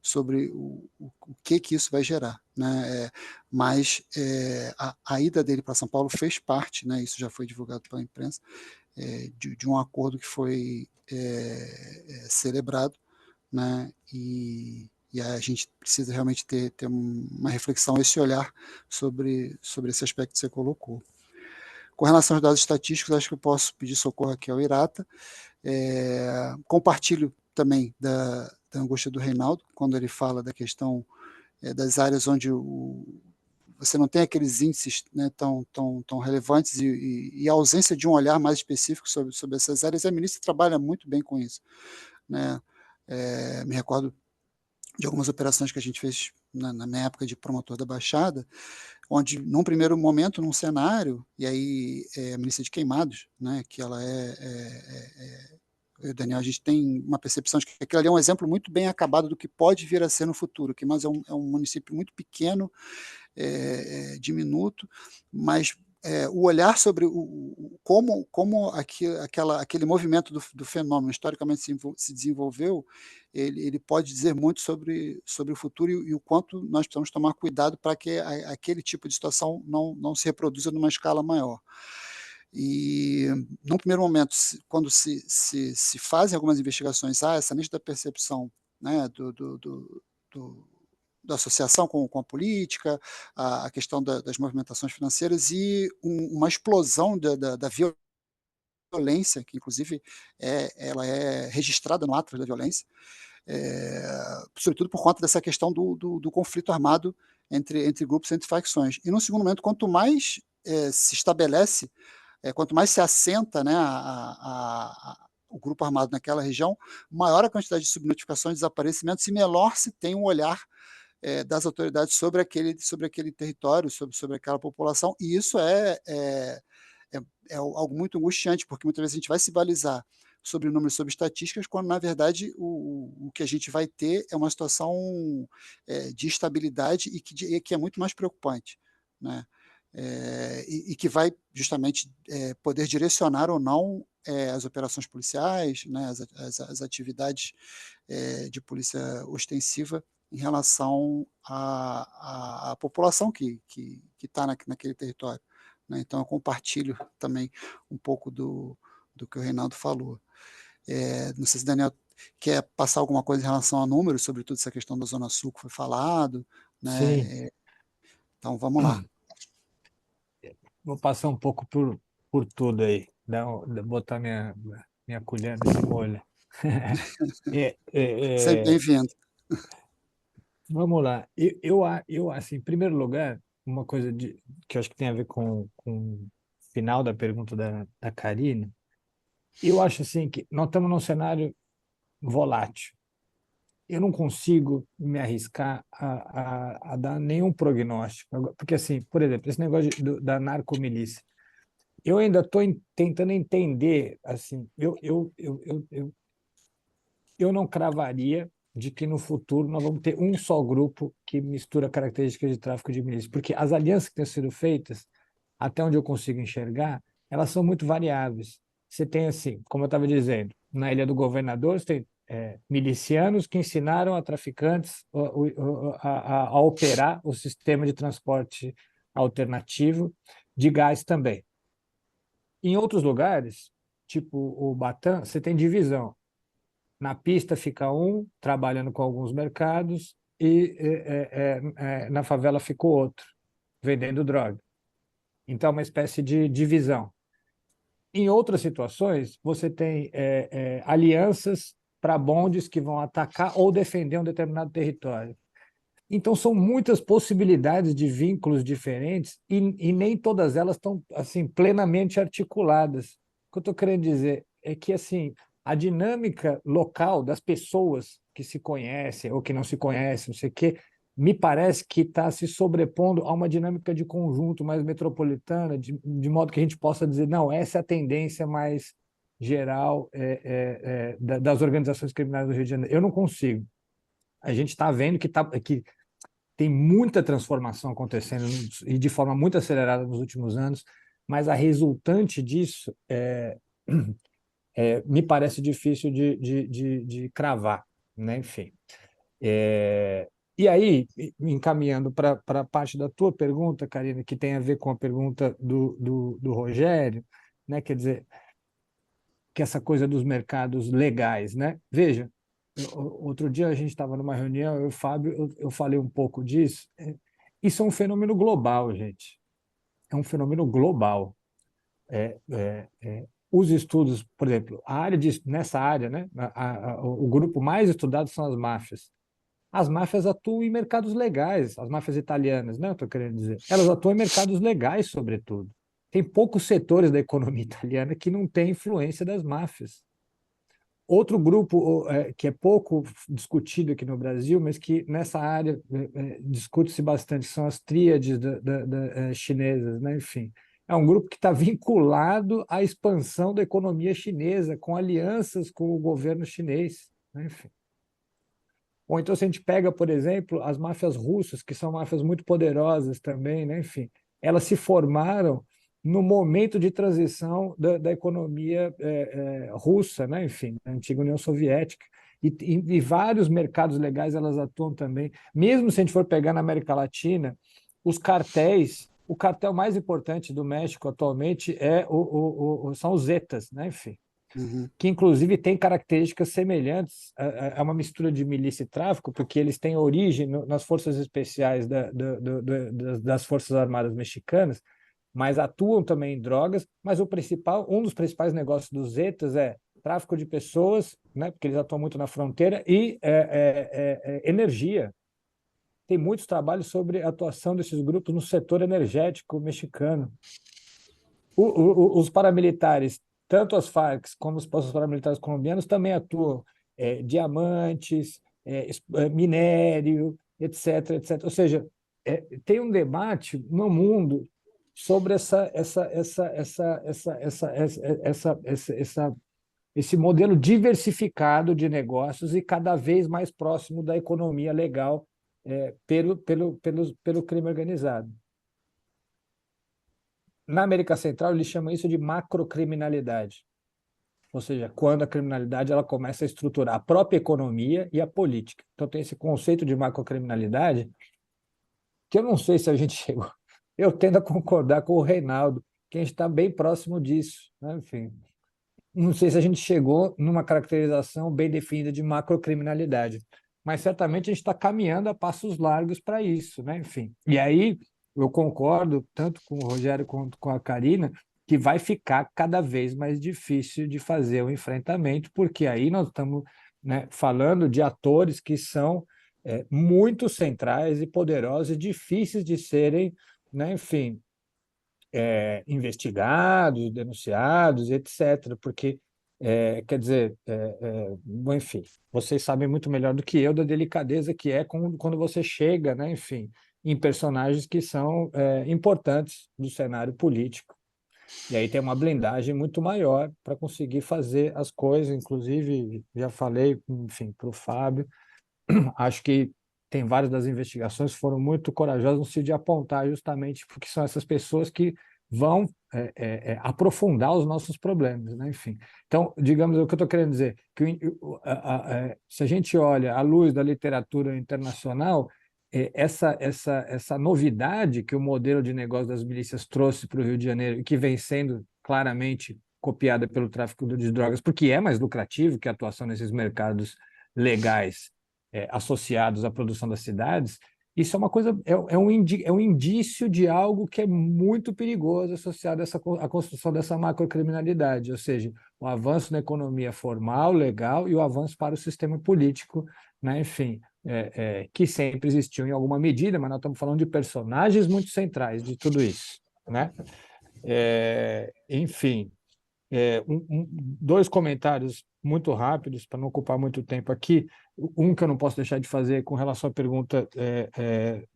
sobre o que isso vai gerar, né? Mas a ida dele para São Paulo fez parte, né? Isso já foi divulgado pela imprensa, de um acordo que foi celebrado, né? E a gente precisa realmente ter uma reflexão, esse olhar sobre esse aspecto que você colocou. Com relação aos dados estatísticos, acho que eu posso pedir socorro aqui ao Irata. Compartilho também da angústia do Reinaldo, quando ele fala da questão das áreas onde você não tem aqueles índices, né, tão relevantes e a ausência de um olhar mais específico sobre essas áreas. A milícia trabalha muito bem com isso, né? Me recordo de algumas operações que a gente fez na minha época de promotor da Baixada, onde, num primeiro momento, num cenário, e aí a milícia de Queimados, né, que ela eu e o Daniel, a gente tem uma percepção de que aquilo ali é um exemplo muito bem acabado do que pode vir a ser no futuro. Queimados é um município muito pequeno, diminuto, mas o olhar sobre como aquele movimento do fenômeno historicamente se desenvolveu, ele pode dizer muito sobre o futuro e o quanto nós precisamos tomar cuidado para que aquele tipo de situação não se reproduza numa escala maior. E, num primeiro momento, quando se fazem algumas investigações, há essa nítida percepção, né, da associação com a política, a questão das movimentações financeiras e uma explosão da violência, que inclusive ela é registrada no Atlas da Violência, sobretudo por conta dessa questão do conflito armado entre grupos, entre facções. E, no segundo momento, quanto mais se estabelece, quanto mais se assenta, né, o grupo armado naquela região, maior a quantidade de subnotificações, desaparecimentos e menor se tem um olhar das autoridades sobre aquele território, sobre aquela população, e isso é algo muito angustiante, porque muitas vezes a gente vai se balizar sobre números, sobre estatísticas, quando, na verdade, o que a gente vai ter é uma situação de instabilidade e que é muito mais preocupante, né? E que vai justamente poder direcionar ou não as operações policiais, né, as atividades de polícia ostensiva em relação à população que está naquele território, né? Então, eu compartilho também um pouco do que o Reinaldo falou. Não sei se o Daniel quer passar alguma coisa em relação a números, sobretudo essa questão da Zona Sul que foi falado, né? Sim. Então, vamos lá. Vou passar um pouco por tudo aí, botar minha colher nesse molho. Sempre bem-vindo. Vamos lá. Eu, assim, em primeiro lugar, uma coisa que eu acho que tem a ver com o final da pergunta da Karine, eu acho assim que nós estamos num cenário volátil. Eu não consigo me arriscar a dar nenhum prognóstico. Porque, assim, por exemplo, esse negócio da narcomilícia, eu ainda estou tentando entender, assim, eu não cravaria de que no futuro nós vamos ter um só grupo que mistura características de tráfico de milícia, porque as alianças que têm sido feitas, até onde eu consigo enxergar, elas são muito variáveis. Você tem, assim, como eu estava dizendo, na Ilha do Governador, você tem milicianos que ensinaram a traficantes a operar o sistema de transporte alternativo de gás também. Em outros lugares, tipo o Batam, você tem divisão. Na pista fica um, trabalhando com alguns mercados, e na favela fica o outro, vendendo droga. Então, é uma espécie de divisão. Em outras situações, você tem alianças para bondes que vão atacar ou defender um determinado território. Então, são muitas possibilidades de vínculos diferentes e nem todas elas estão assim, plenamente articuladas. O que eu estou querendo dizer é que assim, a dinâmica local das pessoas que se conhecem ou que não se conhecem, não sei o quê, me parece que está se sobrepondo a uma dinâmica de conjunto mais metropolitana, de modo que a gente possa dizer, não, essa é a tendência mais geral das organizações criminais do Rio de Janeiro. Eu não consigo. A gente está vendo que tem muita transformação acontecendo e de forma muito acelerada nos últimos anos, mas a resultante disso me parece difícil de cravar, né? Enfim. E aí, encaminhando para a parte da tua pergunta, Karina, que tem a ver com a pergunta do Rogério, né? Quer dizer, que essa coisa dos mercados legais, né? Veja, outro dia a gente estava numa reunião, eu e o Fábio, eu falei um pouco disso. Isso é um fenômeno global, gente. É um fenômeno global. Os estudos, por exemplo, nessa área, né? O grupo mais estudado são as máfias. As máfias atuam em mercados legais, as máfias italianas, né? Eu estou querendo dizer. Elas atuam em mercados legais, sobretudo. Tem poucos setores da economia italiana que não têm influência das máfias. Outro grupo que é pouco discutido aqui no Brasil, mas que nessa área discute-se bastante, são as tríades chinesas, né? Enfim, é um grupo que está vinculado à expansão da economia chinesa, com alianças com o governo chinês, né? Enfim. Ou então, se a gente pega, por exemplo, as máfias russas, que são máfias muito poderosas também, né? Enfim, elas se formaram no momento de transição da economia russa, né? Enfim, da antiga União Soviética. E vários mercados legais elas atuam também. Mesmo se a gente for pegar na América Latina, os cartéis, o cartel mais importante do México atualmente são os Zetas, né? Enfim. Uhum. Que inclusive tem características semelhantes a uma mistura de milícia e tráfico, porque eles têm origem nas forças especiais das Forças Armadas mexicanas, mas atuam também em drogas, mas um dos principais negócios dos Zetas é tráfico de pessoas, né, porque eles atuam muito na fronteira, e energia. Tem muitos trabalhos sobre a atuação desses grupos no setor energético mexicano. Os paramilitares, tanto as Farc como os paramilitares colombianos, também atuam diamantes, minério, etc, etc. Ou seja, tem um debate no mundo sobre esse modelo diversificado de negócios e cada vez mais próximo da economia legal pelo crime organizado. Na América Central, eles chamam isso de macrocriminalidade, ou seja, quando a criminalidade ela começa a estruturar a própria economia e a política. Então, tem esse conceito de macrocriminalidade que eu não sei se a gente chegou. Eu tendo a concordar com o Reinaldo, que a gente está bem próximo disso, né? Enfim, não sei se a gente chegou numa caracterização bem definida de macrocriminalidade, mas certamente a gente está caminhando a passos largos para isso, né? Enfim, e aí eu concordo tanto com o Rogério quanto com a Karina que vai ficar cada vez mais difícil de fazer o enfrentamento, porque aí nós estamos, né, falando de atores que são muito centrais e poderosos e difíceis de serem, né, enfim, investigados, denunciados, etc. Porque, quer dizer, bom, enfim, vocês sabem muito melhor do que eu da delicadeza que é quando você chega, né, enfim, em personagens que são importantes do cenário político. E aí tem uma blindagem muito maior para conseguir fazer as coisas. Inclusive, já falei, enfim, para o Fábio, acho que tem várias das investigações que foram muito corajosas no sentido de apontar justamente porque são essas pessoas que vão aprofundar os nossos problemas, né? Enfim, então, digamos, o que eu estou querendo dizer, que se a gente olha à luz da literatura internacional, essa novidade que o modelo de negócio das milícias trouxe para o Rio de Janeiro e que vem sendo claramente copiada pelo tráfico de drogas, porque é mais lucrativo que a atuação nesses mercados legais associados à produção das cidades, isso é uma coisa, é um indício de algo que é muito perigoso associado à construção dessa macrocriminalidade, ou seja, o avanço na economia formal, legal, e o avanço para o sistema político, né? Enfim, que sempre existiu em alguma medida, mas nós estamos falando de personagens muito centrais de tudo isso, né? Enfim, dois comentários muito rápidos, para não ocupar muito tempo aqui. Um que eu não posso deixar de fazer com relação à pergunta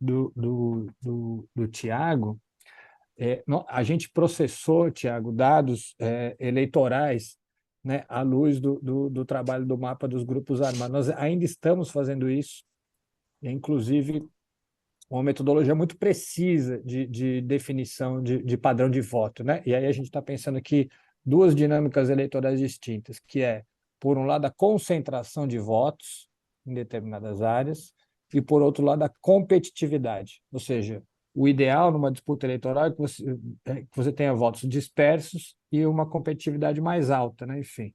do Tiago. A gente processou, Tiago, dados eleitorais, né, à luz do trabalho do mapa dos grupos armados. Nós ainda estamos fazendo isso, inclusive uma metodologia muito precisa de definição de padrão de voto, né? E aí a gente está pensando aqui duas dinâmicas eleitorais distintas, que por um lado, a concentração de votos em determinadas áreas e, por outro lado, a competitividade. Ou seja, o ideal numa disputa eleitoral é que você tenha votos dispersos e uma competitividade mais alta, né? Enfim,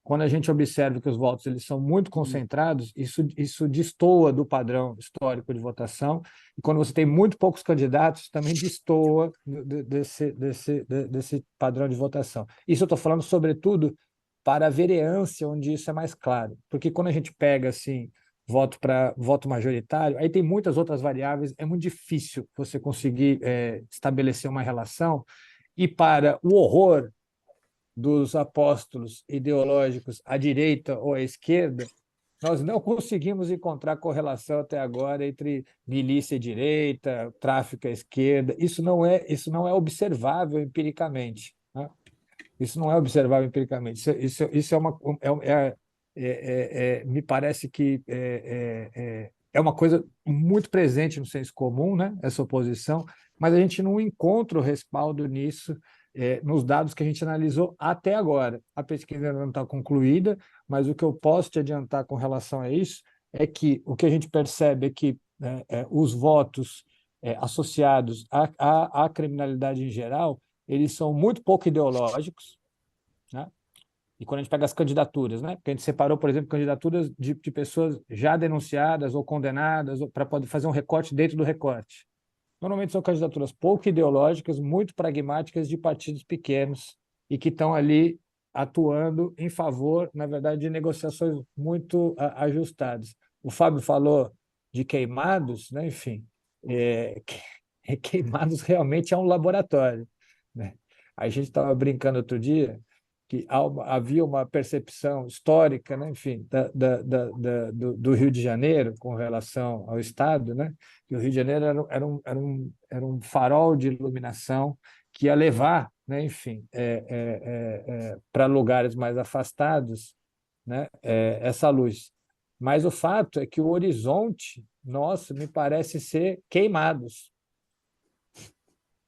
quando a gente observa que os votos eles são muito concentrados, isso destoa do padrão histórico de votação, e quando você tem muito poucos candidatos, também destoa desse padrão de votação. Isso eu estou falando, sobretudo, para a vereância, onde isso é mais claro, porque quando a gente pega assim, voto majoritário, aí tem muitas outras variáveis, é muito difícil você conseguir estabelecer uma relação, e para o horror dos apóstolos ideológicos à direita ou à esquerda, nós não conseguimos encontrar correlação até agora entre milícia e direita, tráfico à esquerda. Isso não é observável empiricamente, né? Isso não é observável empiricamente. Isso é uma me parece que é uma coisa muito presente no senso comum, né? Essa oposição, mas a gente não encontra o respaldo nisso nos dados que a gente analisou até agora. A pesquisa ainda não está concluída, mas o que eu posso te adiantar com relação a isso é que o que a gente percebe é que os votos associados à criminalidade em geral, eles são muito pouco ideológicos, né? E quando a gente pega as candidaturas, né? Porque a gente separou, por exemplo, candidaturas de pessoas já denunciadas ou condenadas, para poder fazer um recorte dentro do recorte. Normalmente são candidaturas pouco ideológicas, muito pragmáticas de partidos pequenos e que estão ali atuando em favor, na verdade, de negociações muito ajustadas. O Fábio falou de queimados, né? Enfim, queimados realmente é um laboratório, né? A gente estava brincando outro dia que havia uma percepção histórica, né? Enfim, do Rio de Janeiro com relação ao Estado, né? Que o Rio de Janeiro era um farol de iluminação que ia levar, né? Enfim, para lugares mais afastados, né? Essa luz. Mas o fato é que o horizonte nosso me parece ser queimados.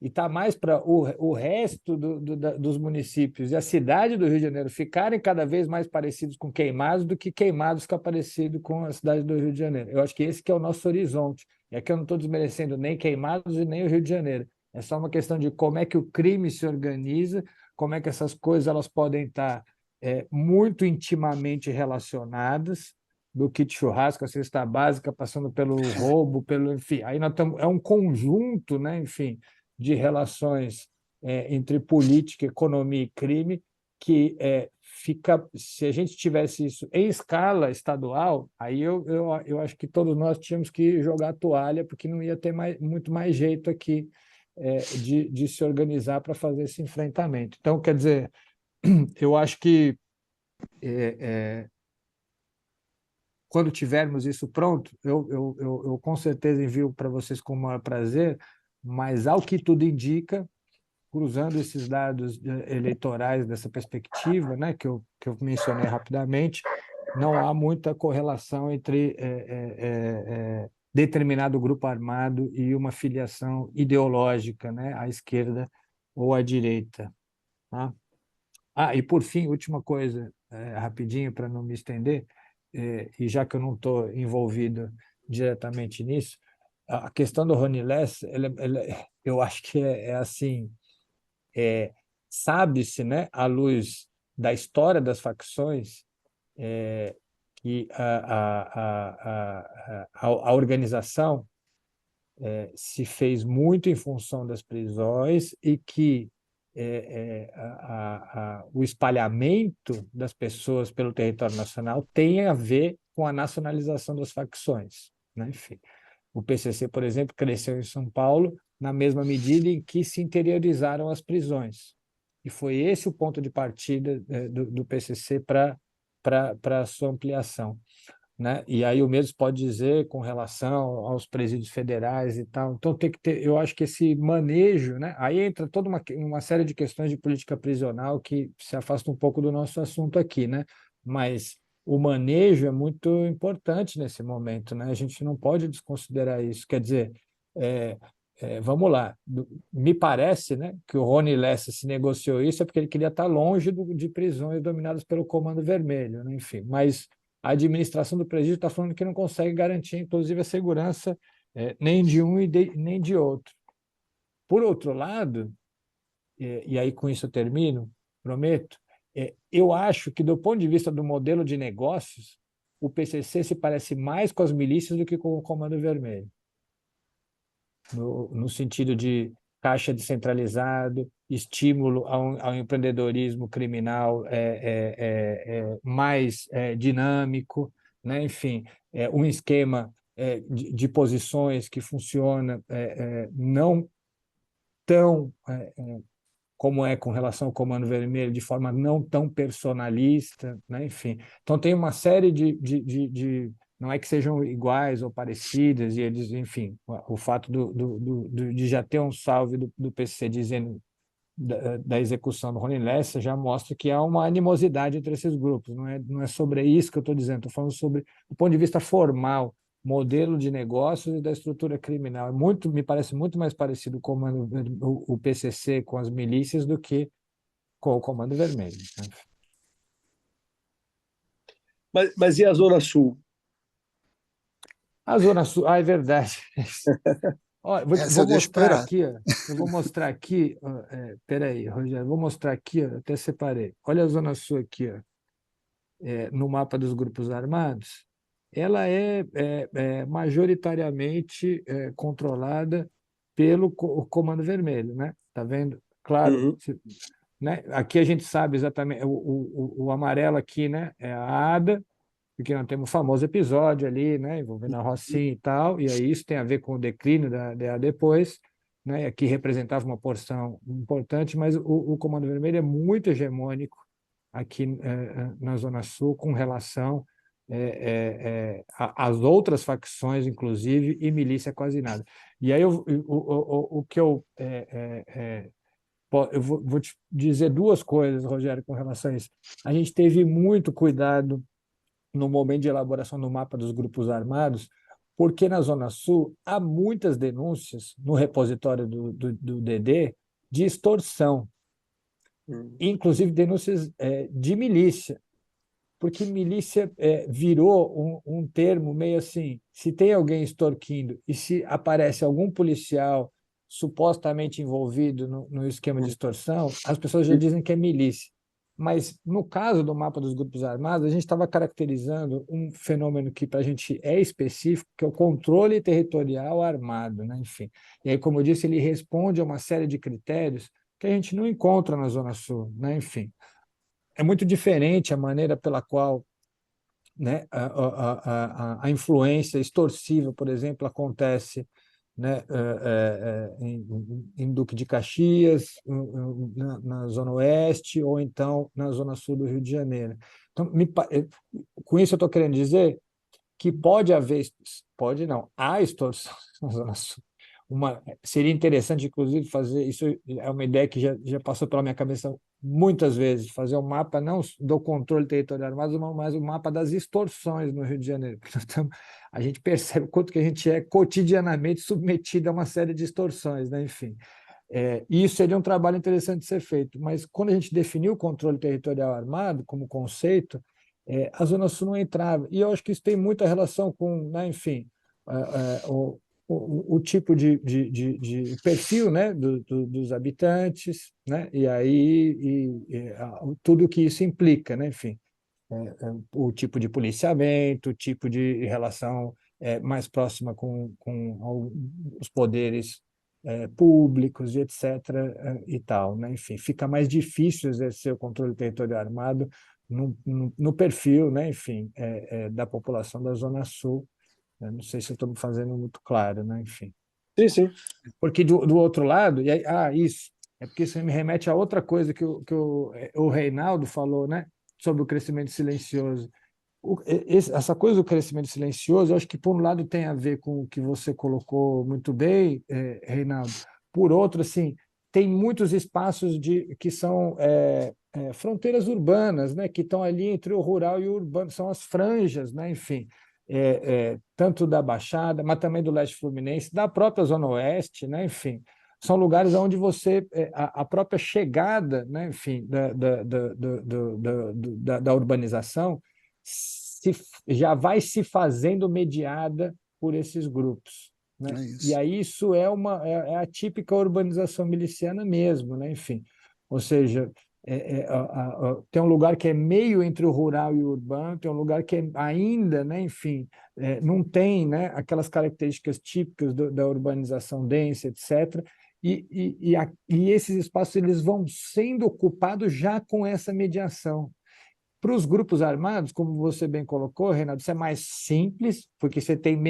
E está mais para o resto dos municípios e a cidade do Rio de Janeiro ficarem cada vez mais parecidos com Queimados do que Queimados ficar parecido com a cidade do Rio de Janeiro. Eu acho que esse que é o nosso horizonte. E aqui eu não estou desmerecendo nem Queimados e nem o Rio de Janeiro. É só uma questão de como é que o crime se organiza, como é que essas coisas elas podem estar muito intimamente relacionadas, do kit churrasco, a cesta básica, passando pelo roubo, enfim. Aí nós estamos, é um conjunto, né? Enfim, de relações entre política, economia e crime, que fica, se a gente tivesse isso em escala estadual, aí eu acho que todos nós tínhamos que jogar a toalha, porque não ia ter muito mais jeito aqui de se organizar para fazer esse enfrentamento. Então, quer dizer, eu acho que quando tivermos isso pronto, eu com certeza envio para vocês com o maior prazer, mas, ao que tudo indica, cruzando esses dados eleitorais dessa perspectiva, né, que eu mencionei rapidamente, não há muita correlação entre determinado grupo armado e uma filiação ideológica, né, à esquerda ou à direita. Tá? Ah, e por fim, última coisa, rapidinho, para não me estender, e já que eu não estou envolvido diretamente nisso, a questão do Rony Less, eu acho que é assim, sabe-se, né, à luz da história das facções, que a organização se fez muito em função das prisões e que o espalhamento das pessoas pelo território nacional tem a ver com a nacionalização das facções, né? Enfim, o PCC, por exemplo, cresceu em São Paulo na mesma medida em que se interiorizaram as prisões. E foi esse o ponto de partida do PCC para a sua ampliação, né? E aí o mesmo pode dizer com relação aos presídios federais e tal. Então tem que ter, eu acho que esse manejo, né? Aí entra toda uma série de questões de política prisional que se afasta um pouco do nosso assunto aqui, né? Mas o manejo é muito importante nesse momento, né? A gente não pode desconsiderar isso. Quer dizer, vamos lá, me parece, né, que o Rony Lessa se negociou isso porque ele queria estar longe de prisões dominadas pelo Comando Vermelho, né? Enfim, mas a administração do presídio está falando que não consegue garantir, inclusive, a segurança nem de um nem de outro. Por outro lado, e aí com isso eu termino, prometo, eu acho que, do ponto de vista do modelo de negócios, o PCC se parece mais com as milícias do que com o Comando Vermelho, no sentido de caixa descentralizado, estímulo ao empreendedorismo criminal mais dinâmico, né? Enfim, um esquema de posições que funciona não tão como é com relação ao Comando Vermelho, de forma não tão personalista, né? Enfim. Então tem uma série não é que sejam iguais ou parecidas, e eles, enfim, o fato de já ter um salve do PCC dizendo da execução do Rony Lessa já mostra que há uma animosidade entre esses grupos. Não é sobre isso que eu estou dizendo, estou falando sobre o ponto de vista formal, modelo de negócios e da estrutura criminal. Me parece muito mais parecido com o PCC com as milícias do que com o Comando Vermelho, né? Mas e a Zona Sul? A Zona Sul, é verdade. Olha, vou mostrar aqui, ó. Eu vou mostrar aqui, peraí, Rogério, vou mostrar aqui, ó, até separei. Olha a Zona Sul aqui, ó, no mapa dos grupos armados. Ela é majoritariamente controlada pelo Comando Vermelho, né? Tá vendo? Claro, né? Aqui a gente sabe exatamente, o amarelo aqui, né, é a ADA, porque nós temos um famoso episódio ali, né, envolvendo a Rocinha e tal, e aí isso tem a ver com o declínio da DA depois, né, que representava uma porção importante, mas o Comando Vermelho é muito hegemônico aqui na Zona Sul com relação às outras facções, inclusive, e milícia quase nada. E aí o que eu vou te dizer duas coisas, Rogério, com relação a isso. A gente teve muito cuidado no momento de elaboração do mapa dos grupos armados, porque na Zona Sul há muitas denúncias no repositório do DD de extorsão, inclusive denúncias de milícia, porque milícia virou um termo meio assim, se tem alguém extorquindo e se aparece algum policial supostamente envolvido no esquema de extorsão, as pessoas já dizem que é milícia. Mas, no caso do mapa dos grupos armados, a gente estava caracterizando um fenômeno que, para a gente, é específico, que é o controle territorial armado, né? Enfim. E aí, como eu disse, ele responde a uma série de critérios que a gente não encontra na Zona Sul, né? Enfim. É muito diferente a maneira pela qual, né, a influência extorsiva, por exemplo, acontece, né, em Duque de Caxias, na Zona Oeste, ou então na Zona Sul do Rio de Janeiro. Então, com isso eu estou querendo dizer que pode não, há extorsão na Zona Sul. Seria interessante, inclusive, fazer, isso é uma ideia que já passou pela minha cabeça muitas vezes, fazer um mapa não do controle territorial, mas um mapa das extorsões no Rio de Janeiro. A gente percebe o quanto que a gente é cotidianamente submetido a uma série de extorsões, né? Enfim. Isso seria um trabalho interessante de ser feito, mas quando a gente definiu o controle territorial armado como conceito, a Zona Sul não entrava. E eu acho que isso tem muita relação com, né, enfim, o tipo de perfil, né, dos habitantes, né, e aí tudo que isso implica, né, enfim, o tipo de policiamento, o tipo de relação mais próxima com os poderes públicos, e etc. E tal, né? Enfim, fica mais difícil exercer o controle territorial armado no perfil, né? Enfim, da população da Zona Sul. Eu não sei se eu estou me fazendo muito claro, né? Enfim. Sim, sim. Porque do outro lado, e aí, isso, é porque isso me remete a outra coisa que o Reinaldo falou, né? Sobre o crescimento silencioso. Essa coisa do crescimento silencioso, eu acho que, por um lado, tem a ver com o que você colocou muito bem, Reinaldo. Por outro, assim, tem muitos espaços que são fronteiras urbanas, né, que estão ali entre o rural e o urbano, são as franjas, né, enfim, tanto da Baixada, mas também do leste fluminense, da própria Zona Oeste, né, enfim, são lugares onde você, a própria chegada, né, enfim, da urbanização já vai se fazendo mediada por esses grupos, né? E aí isso é a típica urbanização miliciana mesmo, né? Enfim, ou seja, tem um lugar que é meio entre o rural e o urbano, tem um lugar que ainda, né, enfim, não tem, né, aquelas características típicas da urbanização densa, etc. E esses espaços eles vão sendo ocupados já com essa mediação. Para os grupos armados, como você bem colocou, Renato, isso é mais simples, porque você tem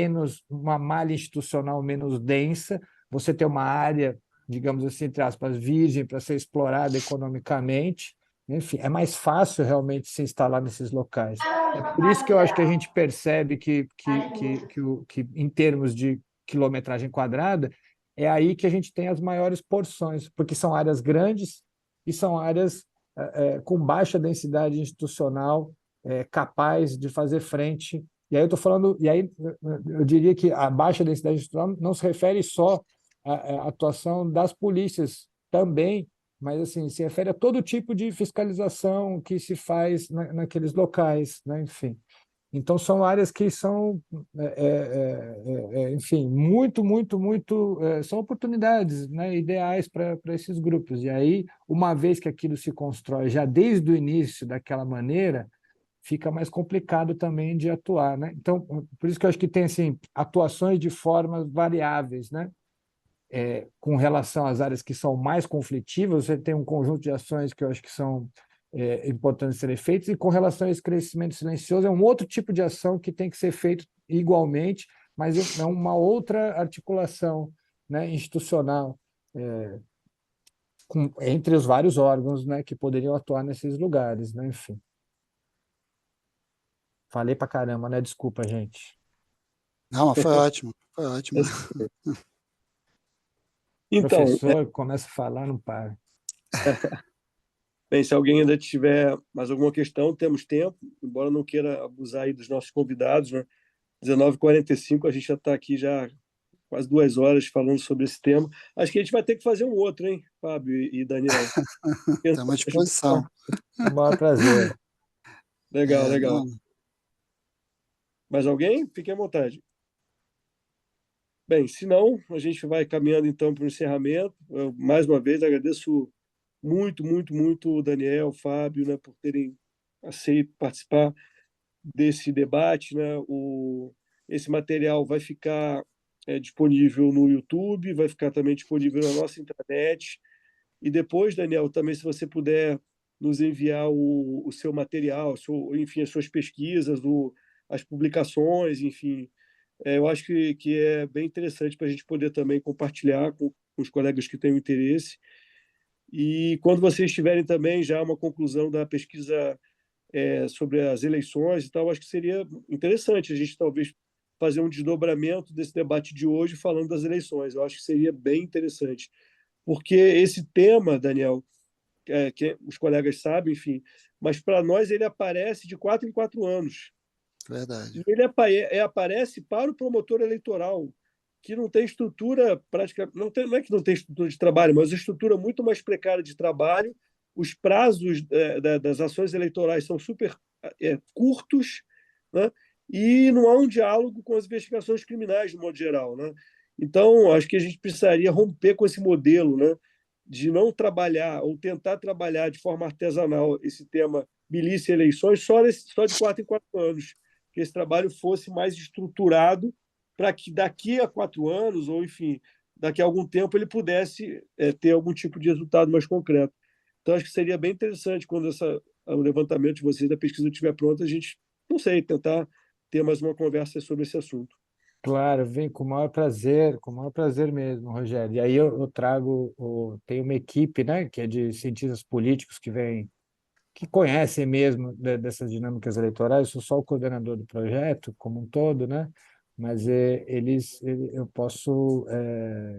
uma malha institucional menos densa, você tem uma área, digamos assim, entre aspas, virgem para ser explorada economicamente. Enfim, é mais fácil realmente se instalar nesses locais. É por isso que eu acho que a gente percebe que em termos de quilometragem quadrada, é aí que a gente tem as maiores porções, porque são áreas grandes e são áreas com baixa densidade institucional, capaz de fazer frente. E aí eu estou falando, e aí eu diria que a baixa densidade institucional não se refere só à atuação das polícias também, mas assim se refere a todo tipo de fiscalização que se faz naqueles locais, né? Enfim. Então, são áreas que são, enfim, muito, são oportunidades, né, ideais para esses grupos. E aí, uma vez que aquilo se constrói já desde o início daquela maneira, fica mais complicado também de atuar, né? Então, por isso que eu acho que tem assim, atuações de formas variáveis, né? Com relação às áreas que são mais conflitivas, você tem um conjunto de ações que eu acho que são importantes serem feitas, e com relação a esse crescimento silencioso, é um outro tipo de ação que tem que ser feito igualmente, mas é uma outra articulação, né, institucional entre os vários órgãos, né, que poderiam atuar nesses lugares, né, enfim. Falei pra caramba, né? Desculpa, gente. Não, mas foi ótimo, foi ótimo. Então, Professor começa a falar, não para. bem, se alguém ainda tiver mais alguma questão, temos tempo, embora não queira abusar aí dos nossos convidados, né? 19h45, a gente já está aqui já quase 2 horas falando sobre esse tema. Acho que a gente vai ter que fazer um outro, hein, Fábio e Daniel? Estamos à disposição. É um maior prazer. Legal, legal. Não, Mais alguém? Fique à vontade. Bem, se não, a gente vai caminhando então para o encerramento. Eu, mais uma vez, agradeço muito o Daniel, o Fábio, né, por terem aceito participar desse debate, né? Esse material vai ficar disponível no YouTube, vai ficar também disponível na nossa intranet. E depois, Daniel, também se você puder nos enviar o seu material, enfim, as suas pesquisas, as publicações, enfim, eu acho que é bem interessante para a gente poder também compartilhar com os colegas que têm interesse. E quando vocês tiverem também já uma conclusão da pesquisa sobre as eleições e tal, acho que seria interessante a gente talvez fazer um desdobramento desse debate de hoje falando das eleições. Eu acho que seria bem interessante, porque esse tema, Daniel, que os colegas sabem, enfim, mas para nós ele aparece de 4 em 4 anos. verdade. E ele aparece para o promotor eleitoral. que não tem estrutura praticamente, não é que não tem estrutura de trabalho, mas estrutura muito mais precária de trabalho. Os prazos das ações eleitorais são super curtos, né? E não há um diálogo com as investigações criminais, de modo geral, né? Então, acho que a gente precisaria romper com esse modelo, né, de não trabalhar ou tentar trabalhar de forma artesanal esse tema milícia e eleições só de 4 em 4 anos, que esse trabalho fosse mais estruturado para que daqui a 4 anos, ou enfim, daqui a algum tempo, ele pudesse ter algum tipo de resultado mais concreto. Então, acho que seria bem interessante quando o levantamento de vocês da pesquisa estiver pronto, a gente, não sei, tentar ter mais uma conversa sobre esse assunto. Claro, vem com o maior prazer mesmo, Rogério. E aí eu trago, tem uma equipe, né, que é de cientistas políticos que conhecem mesmo dessas dinâmicas eleitorais. Eu sou só o coordenador do projeto como um todo, né? Mas eu posso,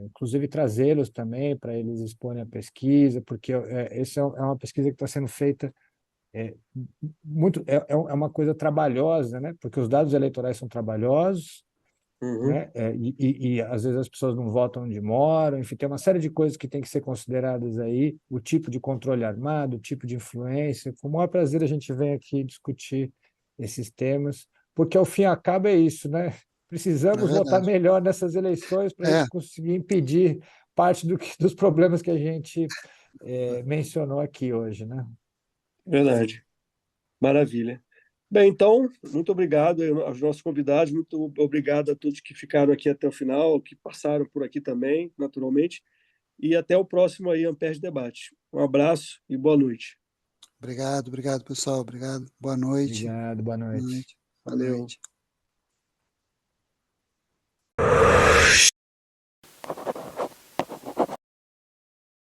inclusive, trazê-los também para eles exporem a pesquisa, porque essa é uma pesquisa que está sendo feita é uma coisa trabalhosa, né? Porque os dados eleitorais são trabalhosos, né? E às vezes as pessoas não votam onde moram, enfim, tem uma série de coisas que tem que ser consideradas aí, o tipo de controle armado, o tipo de influência. Com o maior prazer a gente vem aqui discutir esses temas, porque ao fim e ao cabo é isso, né? Precisamos votar melhor nessas eleições para a gente conseguir impedir parte dos problemas que a gente mencionou aqui hoje, né? Verdade. Maravilha. Bem, então, muito obrigado aos nossos convidados, muito obrigado a todos que ficaram aqui até o final, que passaram por aqui também, naturalmente, e até o próximo aí, Ampere Debate. Um abraço e boa noite. Obrigado, pessoal. Obrigado. Boa noite. Obrigado, boa noite. Boa noite. Valeu.